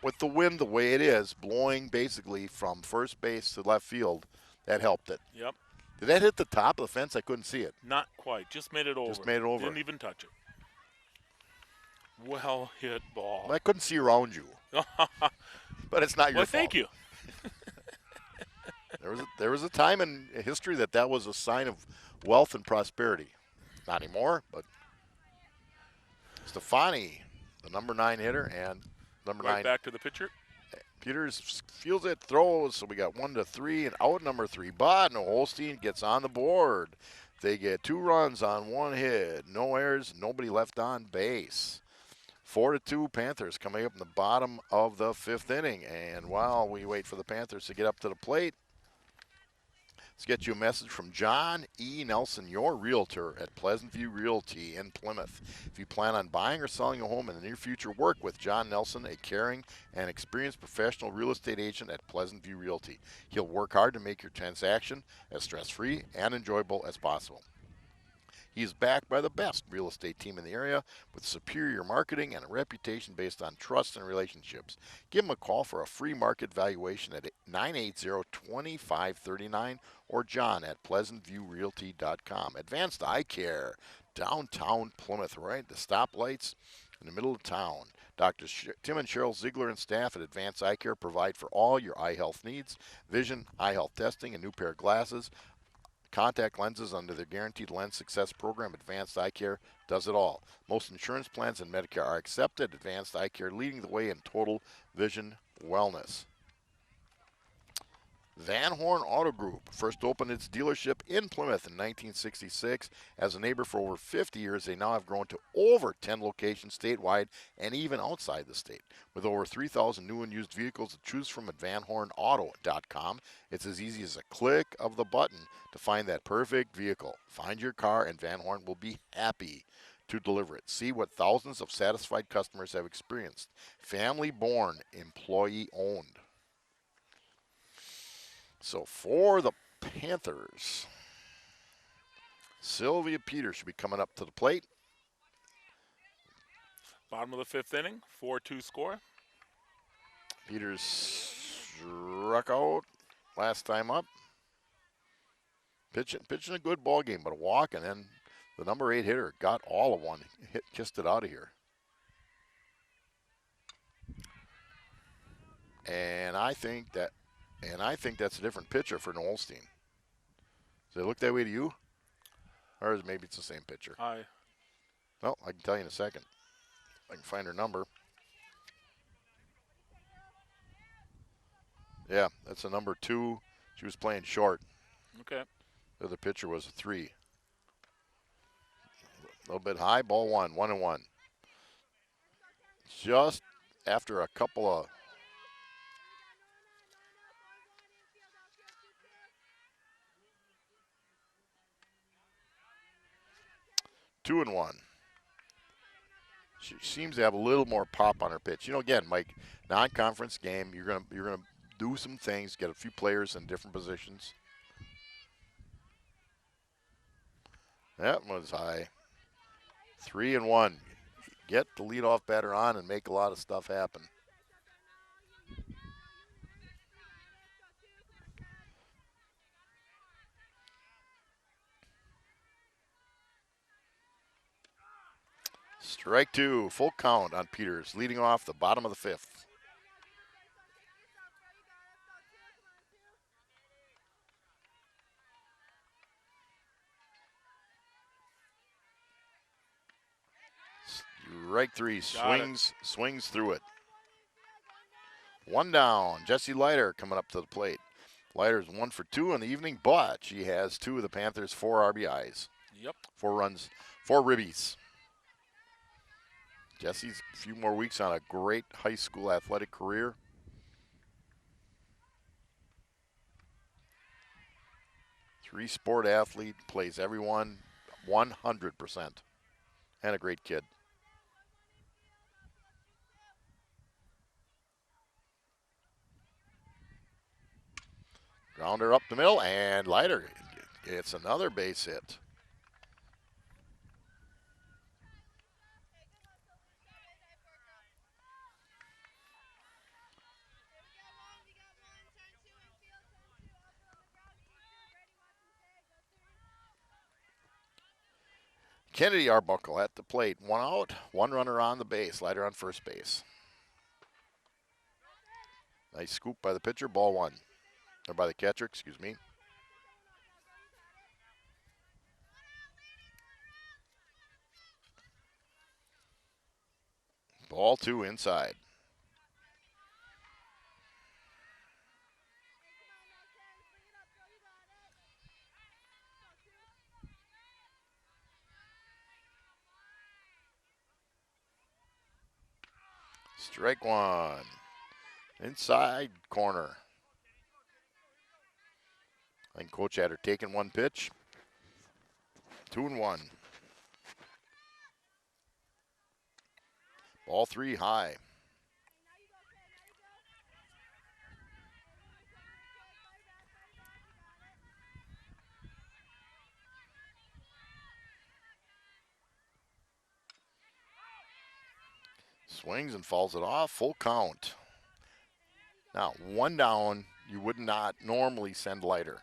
with the wind the way it is, blowing basically from first base to left field. That helped it. Yep. Did that hit the top of the fence? I couldn't see it. Not quite. Just made it over. Just made it over. Didn't even touch it. Well hit ball. I couldn't see around you. But it's not your well, fault. thank you. There was a time in history that was a sign of wealth and prosperity. Not anymore, but Stefani, the number 9 hitter, and number 9. Back to the pitcher. Peters fields it, throws, so we got 1-3 and out number 3. But no, Holstein gets on the board. They get 2 runs on 1 hit, no errors, nobody left on base. 4-2 Panthers coming up in the bottom of the 5th inning. And while we wait for the Panthers to get up to the plate, let's get you a message from John E. Nelson, your realtor at Pleasant View Realty in Plymouth. If you plan on buying or selling a home in the near future, work with John Nelson, a caring and experienced professional real estate agent at Pleasant View Realty. He'll work hard to make your transaction as stress-free and enjoyable as possible. He is backed by the best real estate team in the area with superior marketing and a reputation based on trust and relationships. Give him a call for a free market valuation at 980-2539 or John at pleasantviewrealty.com. Advanced Eye Care, downtown Plymouth, right at the stoplights in the middle of town. Drs. Tim and Cheryl Ziegler and staff at Advanced Eye Care provide for all your eye health needs, vision, eye health testing, a new pair of glasses, contact lenses under their Guaranteed Lens Success program. Advanced Eye Care does it all. Most insurance plans and Medicare are accepted. Advanced Eye Care leading the way in total vision wellness. Van Horn Auto Group first opened its dealership in Plymouth in 1966. As a neighbor for over 50 years, they now have grown to over 10 locations statewide and even outside the state. With over 3,000 new and used vehicles to choose from at vanhornauto.com, it's as easy as a click of the button to find that perfect vehicle. Find your car and Van Horn will be happy to deliver it. See what thousands of satisfied customers have experienced. Family born, employee owned. So for the Panthers, Sylvia Peters should be coming up to the plate. Bottom of the 5th inning, 4-2 score. Peters struck out last time up. Pitching a good ball game, but a walk, and then the number 8 hitter got all of one, kissed it out of here. And I think that's a different pitcher for Nolstein. Does it look that way to you? Or maybe it's the same pitcher? No, I can tell you in a second. I can find her number. Yeah, that's a number 2. She was playing short. Okay. The other pitcher was a 3. A little bit high, ball 1, 1-1. Just after a couple of 2-1. She seems to have a little more pop on her pitch. You know, again, Mike, non-conference game, you're gonna do some things, get a few players in different positions. That was high. 3-1. Get the leadoff batter on and make a lot of stuff happen. Strike 2, full count on Peters, leading off the bottom of the 5th. Strike 3, swings through it. 1 down. Jesse Leiter coming up to the plate. Leiter's 1 for 2 in the evening, but she has 2 of the Panthers' 4 RBIs. Yep. 4 runs, 4 ribbies. Jesse's a few more weeks on a great high school athletic career. Three-sport athlete, plays everyone 100%. And a great kid. Grounder up the middle, and Leiter gets another base hit. Kennedy Arbuckle at the plate. 1 out, 1 runner on the base. Leiter on first base. Nice scoop by the pitcher, ball 1. Or by the catcher, excuse me. Ball 2 inside. Strike 1. Inside corner. I think Coach had her taking 1 pitch. 2-1. Ball 3 high. Swings and fouls it off. Full count. Now, 1 down, you would not normally send Leiter.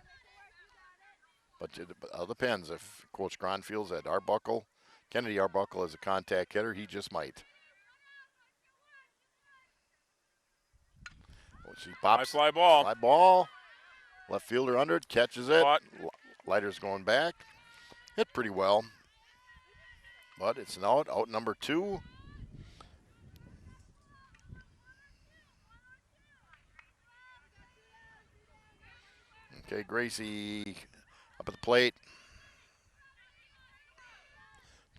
But it all depends. If Coach Gron feels that Arbuckle, Kennedy Arbuckle is a contact hitter, he just might. Oh, she pops. Fly ball. Fly ball. Left fielder under it, catches it. Caught. Leiter's going back. Hit pretty well. But it's an out. Out number 2. Okay, Gracie up at the plate.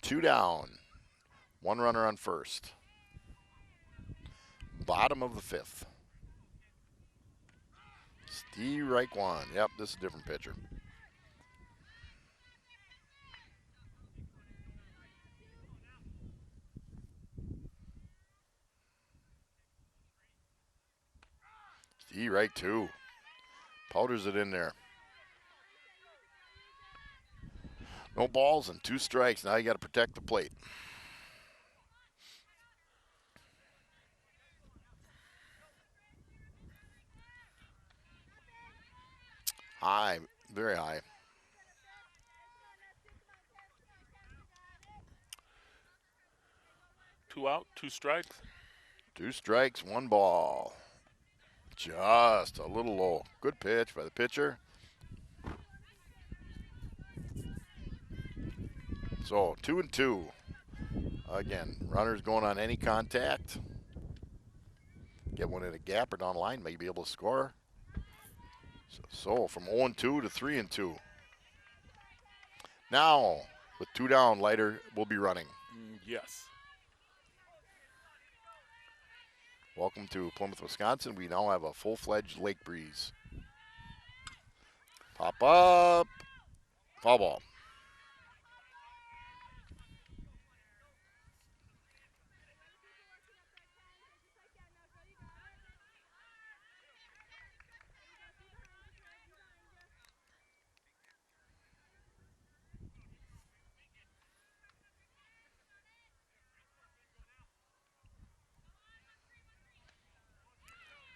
2 down. 1 runner on first. Bottom of the 5th. Steve Reichwan. Yep, this is a different pitcher. Steve Reich, 2. Powders it in there. No balls and 2 strikes. Now you got to protect the plate. High, very high. Two out, 2 strikes. 2 strikes, 1 ball. Just a little low. Good pitch by the pitcher. So 2-2. Again, runners going on any contact. Get one in a gap or down the line, may be able to score. So from 0-2 to 3-2. Now, with 2 down, Leiter will be running. Yes. Welcome to Plymouth, Wisconsin. We now have a full-fledged lake breeze. Pop up. Foul ball.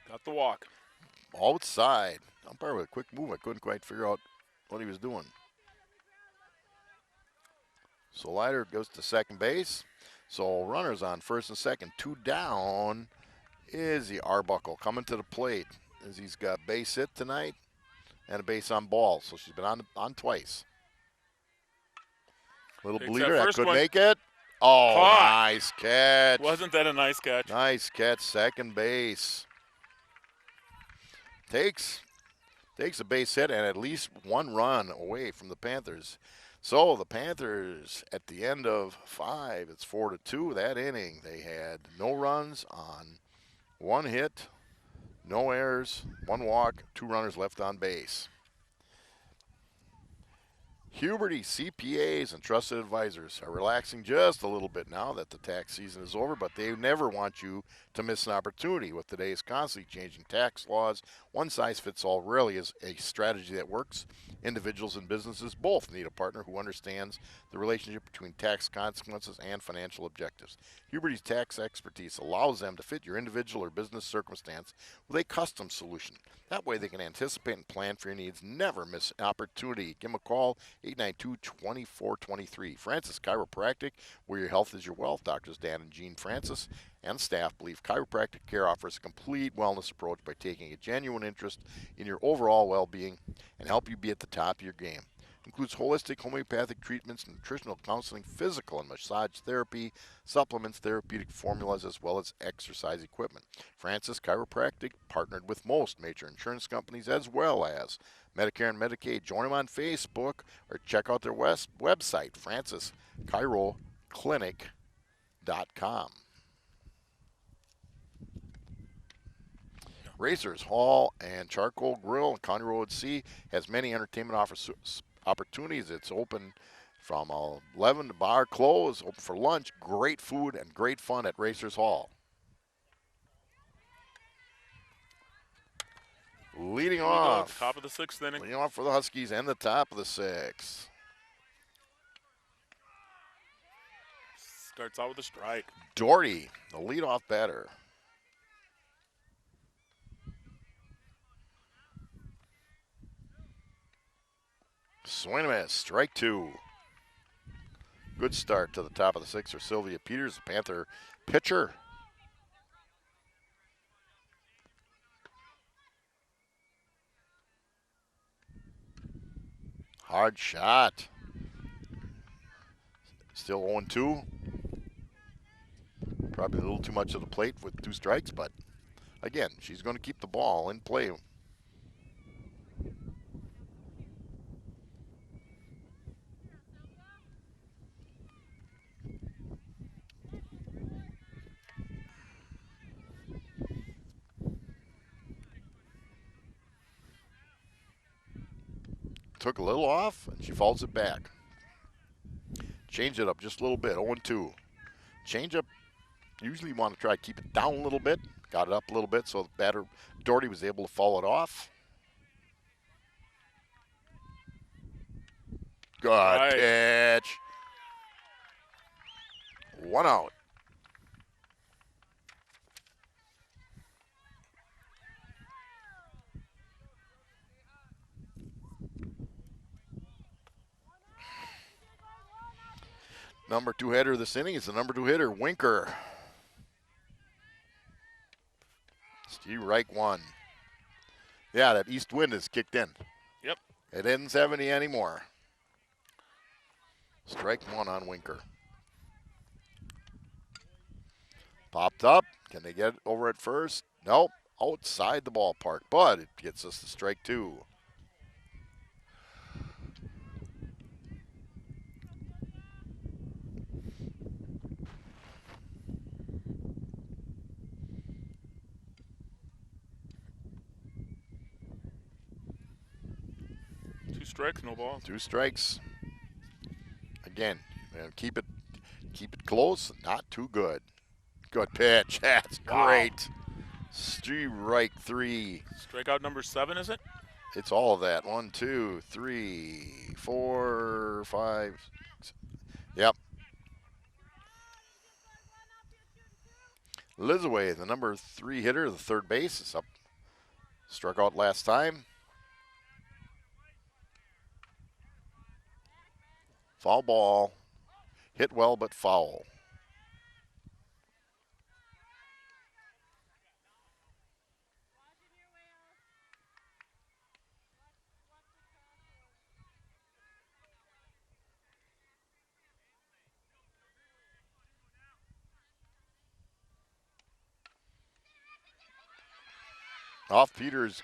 Got the walk. Outside. Umpire with a quick move. I couldn't quite figure out what he was doing. So Leiter goes to second base. So runners on first and second. 2 down. Izzy Arbuckle coming to the plate as he's got base hit tonight and a base on ball. So she's been on twice. Little Takes bleeder. that That first could one. make it. Oh, Caught. nice catch. Wasn't that a nice catch? Nice catch, second base. Takes a base hit and at least 1 run away from the Panthers. So the Panthers at the end of 5, it's 4-2 that inning. They had no runs on 1 hit, no errors, 1 walk, 2 runners left on base. Huberty CPAs and trusted advisors are relaxing just a little bit now that the tax season is over, but they never want you to miss an opportunity. With today's constantly changing tax laws, one size fits all rarely is a strategy that works. Individuals and businesses both need a partner who understands the relationship between tax consequences and financial objectives. Huberty's tax expertise allows them to fit your individual or business circumstance with a custom solution. That way they can anticipate and plan for your needs. Never miss an opportunity. Give them a call, 892-2423. Francis Chiropractic, where your health is your wealth. Doctors Dan and Jean Francis and staff believe chiropractic care offers a complete wellness approach by taking a genuine interest in your overall well-being and help you be at the top of your game. Includes holistic homeopathic treatments, nutritional counseling, physical and massage therapy, supplements, therapeutic formulas, as well as exercise equipment. Francis Chiropractic partnered with most major insurance companies as well as Medicare and Medicaid. Join them on Facebook or check out their website, francischiroclinic.com. Racers Hall and Charcoal Grill on County Road C has many entertainment opportunities. It's open from 11 to bar close, open for lunch, great food and great fun at Racers Hall. Leading off. Top of the 6th inning. Leading off for the Huskies and the top of the 6th. Starts out with a strike. Doherty, the leadoff batter. Swing and a miss, strike 2. Good start to the top of the 6th for Sylvia Peters, the Panther pitcher. Hard shot. Still 0-2. Probably a little too much of the plate with 2 strikes, but again, she's going to keep the ball in play. Took a little off, and she fouls it back. Change it up just a little bit, 0-2. Change up, usually you want to try to keep it down a little bit. Got it up a little bit, so the batter, Doherty, was able to foul it off. Good catch. 1 out. Number 2 hitter this inning is the number 2 hitter, Winker. Steve Reich 1. Yeah, that east wind is kicked in. Yep. It isn't 70 anymore. Strike one on Winker. Popped up. Can they get over at first? Nope. Outside the ballpark, but it gets us to strike two. Two strikes, no balls. Two strikes. Again, keep it close, not too good. Good pitch. That's great. Strike three. Strikeout number 7, is it? It's all of that. 1, 2, 3, 4, 5. Yep. Lizaway, the number 3 hitter, the third base, is up. Struck out last time. Foul ball. Hit well, but foul. Off Peters'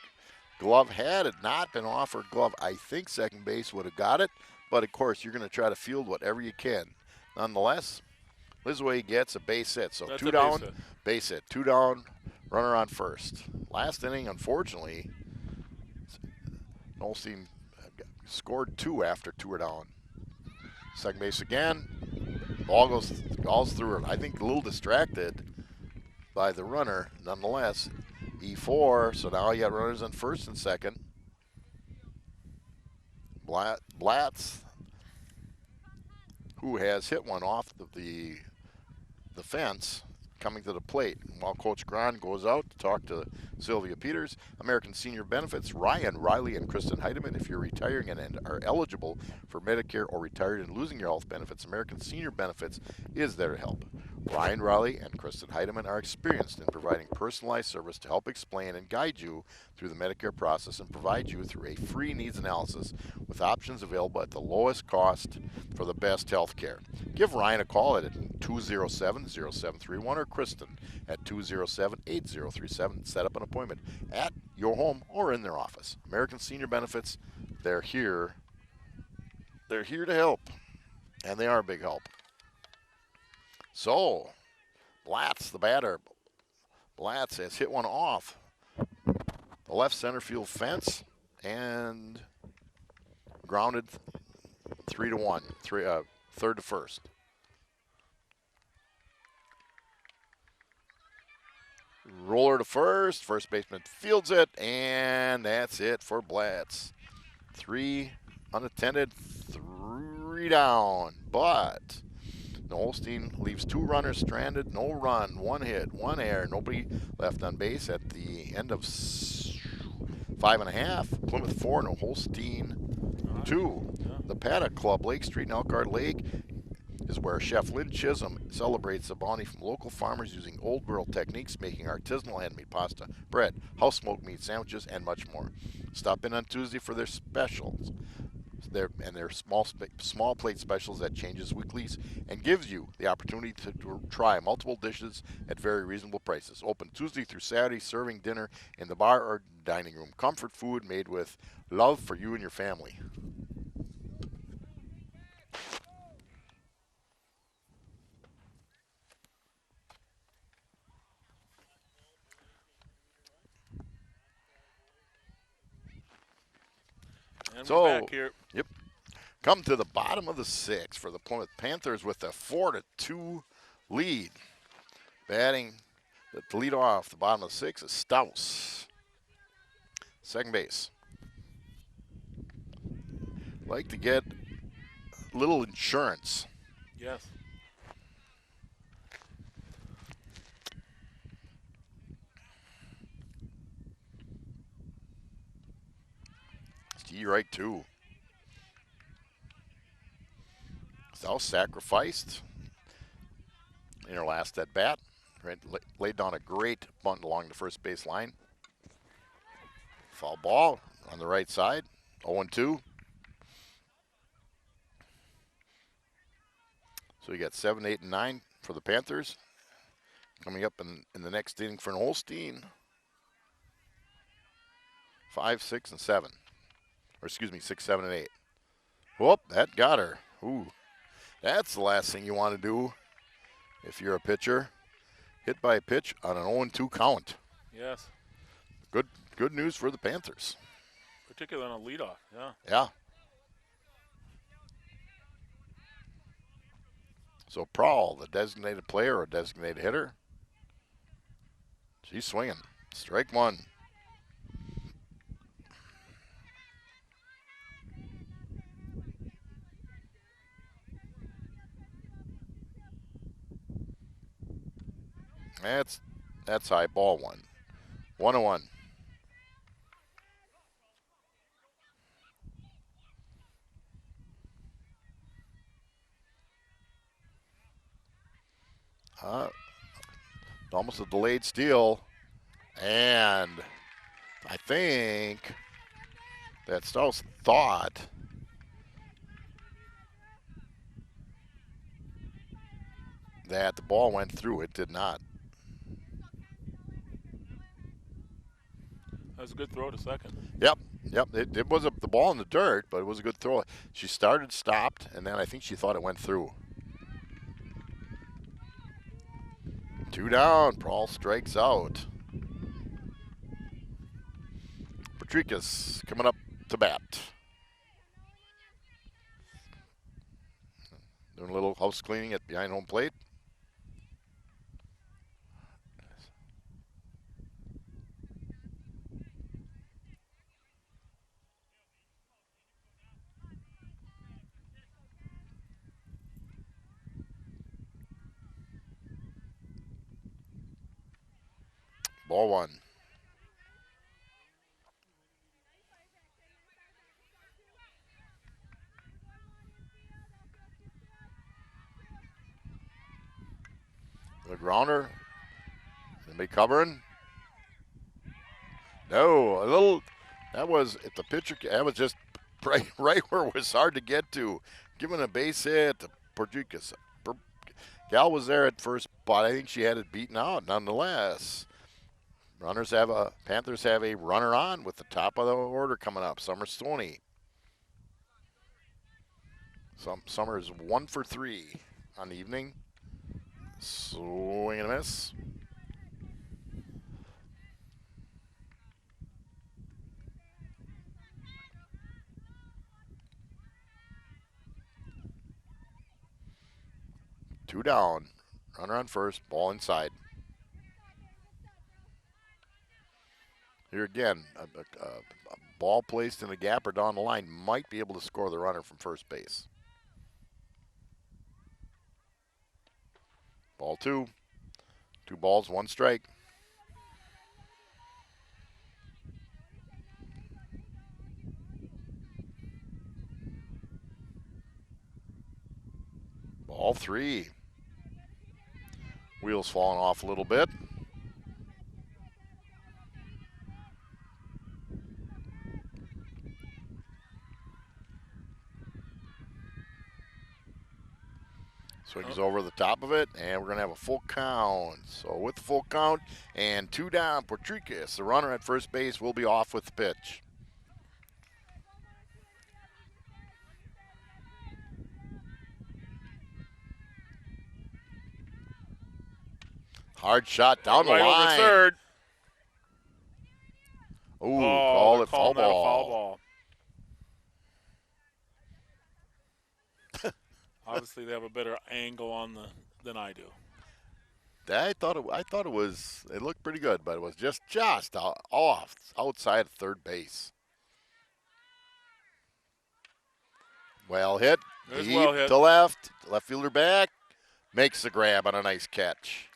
glove. Had it not been offered glove, I think second base would have got it. But, of course, you're going to try to field whatever you can. Nonetheless, Lizaway gets a base hit. So That's 2 a down, base hit. 2 down, runner on first. Last inning, unfortunately, Nolstein scored 2 after 2 are down. Second base again. Ball goes through it. I think a little distracted by the runner. Nonetheless, E4, so now you got runners on first and second. Blatz, who has hit one off the fence, coming to the plate. While Coach Grahn goes out to talk to Sylvia Peters, American Senior Benefits, Ryan Riley and Kristen Heidemann. If you're retiring and are eligible for Medicare or retired and losing your health benefits, American Senior Benefits is there to help. Ryan Riley and Kristen Heidemann are experienced in providing personalized service to help explain and guide you through the Medicare process and provide you through a free needs analysis with options available at the lowest cost for the best health care. Give Ryan a call at 207-0731 or Kristen at 207-8037. Set up an appointment at your home or in their office. American Senior Benefits, they're here. They're here to help, and they are a big help. So, Blatz, the batter. Blatz has hit one off the left center field fence and grounded 3-1, third to first. Roller to first. First baseman fields it, and that's it for Blatz. 3 unattended, 3 down, but Nolstein leaves 2 runners stranded, no run, 1 hit, 1 error, nobody left on base at the end of 5.5. Plymouth 4, no Holstein 2. The Paddock Club, Lake Street and Elkhart Lake, is where Chef Lynn Chisholm celebrates the bounty from local farmers using old world techniques, making artisanal handmade pasta, bread, house smoked meat sandwiches, and much more. Stop in on Tuesday for their specials. Their small plate specials that changes weeklies and gives you the opportunity to try multiple dishes at very reasonable prices. Open Tuesday through Saturday, serving dinner in the bar or dining room. Comfort food made with love for you and your family. And So, we're back here. Yep. Come to the bottom of the 6th for the Plymouth Panthers with a 4-2 lead. Batting the lead off the bottom of the 6th is Staus. Second base. Like to get a little insurance. Yes. Right, too. Staus sacrificed in her last at bat. Laid down a great bunt along the first base line. Foul ball on the right side. 0-2. So we got 7, 8, and 9 for the Panthers. Coming up in the next inning for an Holstein. 5, 6, and 7. Or excuse me, 6, 7, and 8. Whoop, that got her. Ooh, that's the last thing you want to do if you're a pitcher. Hit by a pitch on an 0-2 count. Yes. Good news for the Panthers. Particularly on a leadoff, yeah. Yeah. So Prowl, the designated player or designated hitter. She's swinging. Strike one. That's high. Ball one. 1-1. Almost a delayed steal. And I think that Strauss thought that the ball went through. It did not. That was a good throw to second. Yep. It was the ball in the dirt, but it was a good throw. She started, stopped, and then I think she thought it went through. 2 down. Prowl strikes out. Patrikas coming up to bat. Doing a little house cleaning at behind home plate. Ball one. The grounder. Anybody covering? No, a little. That was at the pitcher. That was just right where it was hard to get to. Giving a base hit to Portugues. Gal was there at first, but I think she had it beaten out nonetheless. Panthers have a runner on with the top of the order coming up. Summer Stoney. Summer is 1 for 3 on the evening. Swing and a miss. Two down. Runner on first. Ball inside. Here again, a ball placed in a gap or down the line might be able to score the runner from first base. Ball two. 2 balls, 1 strike. Ball 3. Wheels falling off a little bit. Swings over the top of it, and we're going to have a full count. So with the full count and 2 down, Portrikis, the runner at first base, will be off with the pitch. Hard shot down the right line. Over third. Ooh, call it foul ball. Foul ball. Obviously, they have a better angle on than I do. I thought it was. It looked pretty good, but it was just off outside of third base. Well hit. Deep to left. Left fielder back. Makes the grab on a nice catch.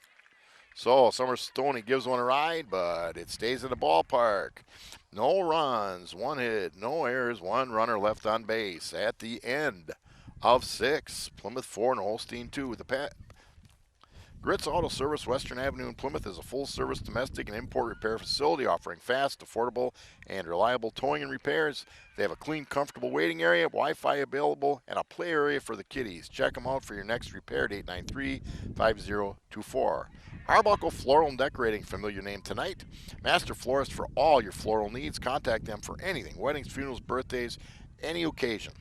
So Summer Stoney gives one a ride, but it stays in the ballpark. No runs, 1 hit, no errors, 1 runner left on base at the end of 6. Plymouth 4 and Holstein 2. The Gritz Auto Service, Western Avenue in Plymouth, is a full-service domestic and import repair facility offering fast, affordable, and reliable towing and repairs. They have a clean, comfortable waiting area, Wi-Fi available, and a play area for the kiddies. Check them out for your next repair at 893-5024. Arbuckle Floral and Decorating, familiar name tonight. Master florist for all your floral needs. Contact them for anything, weddings, funerals, birthdays, any occasion.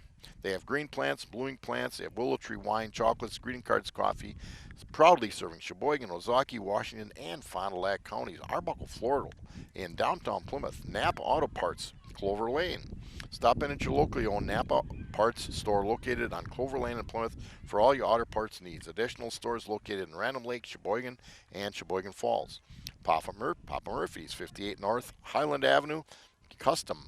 They have green plants, blooming plants. They have willow tree wine, chocolates, greeting cards, coffee. Proudly serving Sheboygan, Ozaukee, Washington, and Fond du Lac counties. Arbuckle Floral in downtown Plymouth. Napa Auto Parts, Clover Lane. Stop in at your locally owned Napa Parts store located on Clover Lane in Plymouth for all your auto parts needs. Additional stores located in Random Lake, Sheboygan, and Sheboygan Falls. Papa Murphy's, 58 North Highland Avenue. Custom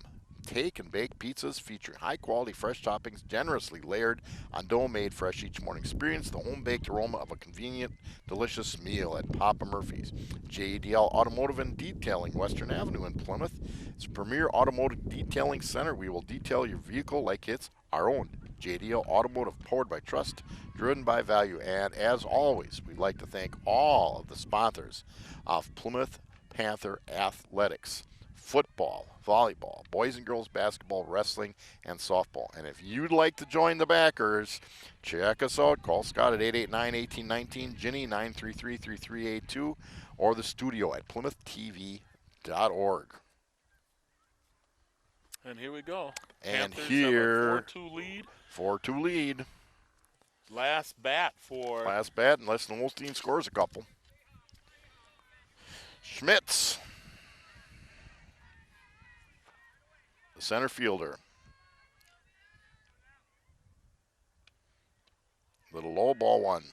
take and bake pizzas featuring high quality fresh toppings generously layered on dough made fresh each morning. Experience the home baked aroma of a convenient, delicious meal at Papa Murphy's. JDL Automotive and Detailing, Western Avenue in Plymouth. It's a premier automotive detailing center. We will detail your vehicle like it's our own. JDL Automotive, powered by trust, driven by value. And as always, we'd like to thank all of the sponsors of Plymouth Panther Athletics: football, volleyball, boys and girls basketball, wrestling, and softball. And if you'd like to join the backers, check us out. Call Scott at 889-1819, Ginny 933-3382, or the studio at PlymouthTV.org. And here we go. And Panthers here, have a 4-2 lead. 4-2 lead. Last bat, unless the Wolstein scores a couple. Schmitz, the center fielder. Little low ball one.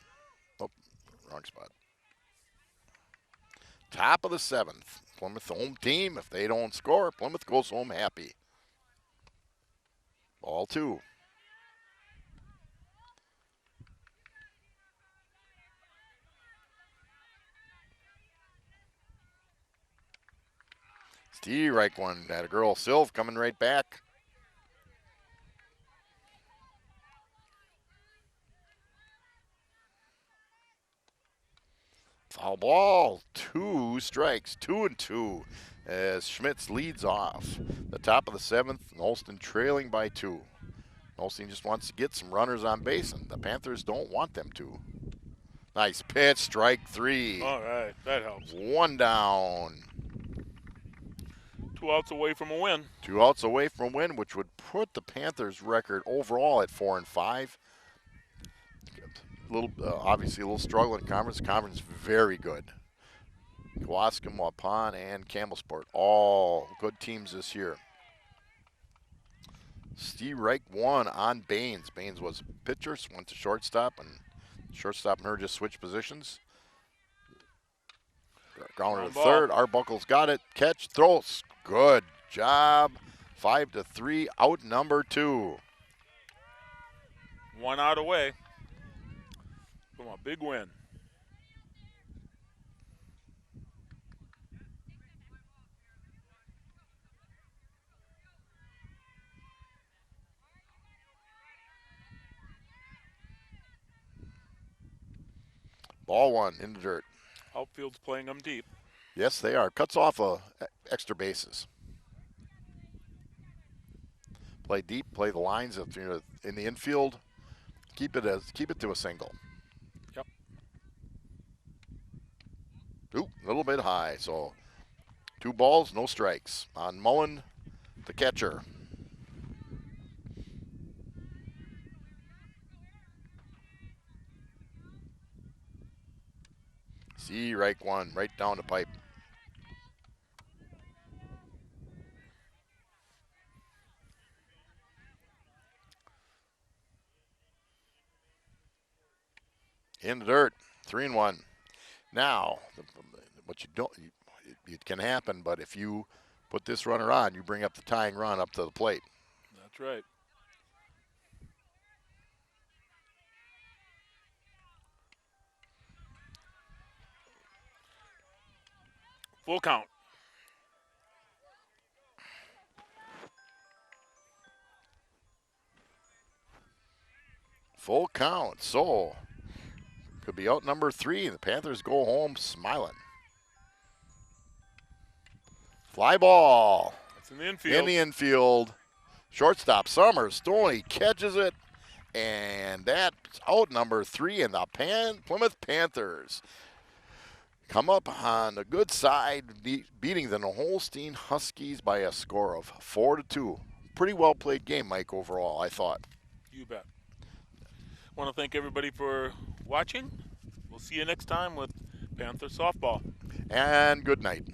Oh, wrong spot. Top of the seventh. Plymouth, the home team. If they don't score, Plymouth goes home happy. Ball two. Steve Reich one. Had a girl, Silv, coming right back. Foul ball. 2 strikes. 2-2 as Schmitz leads off. The top of the seventh. Holston trailing by 2. Holston just wants to get some runners on base, and the Panthers don't want them to. Nice pitch. Strike 3. All right, that helps. 1 down. 2 outs away from a win. 2 outs away from a win, which would put the Panthers' record overall at 4-5. Obviously a little struggle in conference. Conference very good. Kewaskum, Waupun, and Campbellsport, all good teams this year. Steve Reich won on Baines. Baines was pitcher, went to shortstop, and shortstop and her just switched positions. Grounder to third. Arbuckle's got it. Catch, throws. Good job. 5-3. Out number 2. 1 out away from a big win. Ball 1 in the dirt. Outfield's playing them deep. Yes, they are. Cuts off extra bases. Play deep. Play the lines in the infield. Keep it to a single. Yep. Ooh, a little bit high. So 2 balls, no strikes on Mullen, the catcher. See, right one, right down the pipe. In the dirt, 3-1. Now, what you don't, it can happen, but if you put this runner on, you bring up the tying run up to the plate. That's right. Full count. Full count. So Could be out number 3. The Panthers go home smiling. Fly ball. It's in the infield. In the infield. Shortstop Summers. Stoney catches it. And that's out number 3, and the Plymouth Panthers come up on the good side, beating the Holstein Huskies by a score of 4-2. Pretty well played game, Mike, overall, I thought. You bet. Want to thank everybody for watching. We'll see you next time with Panther Softball. And good night.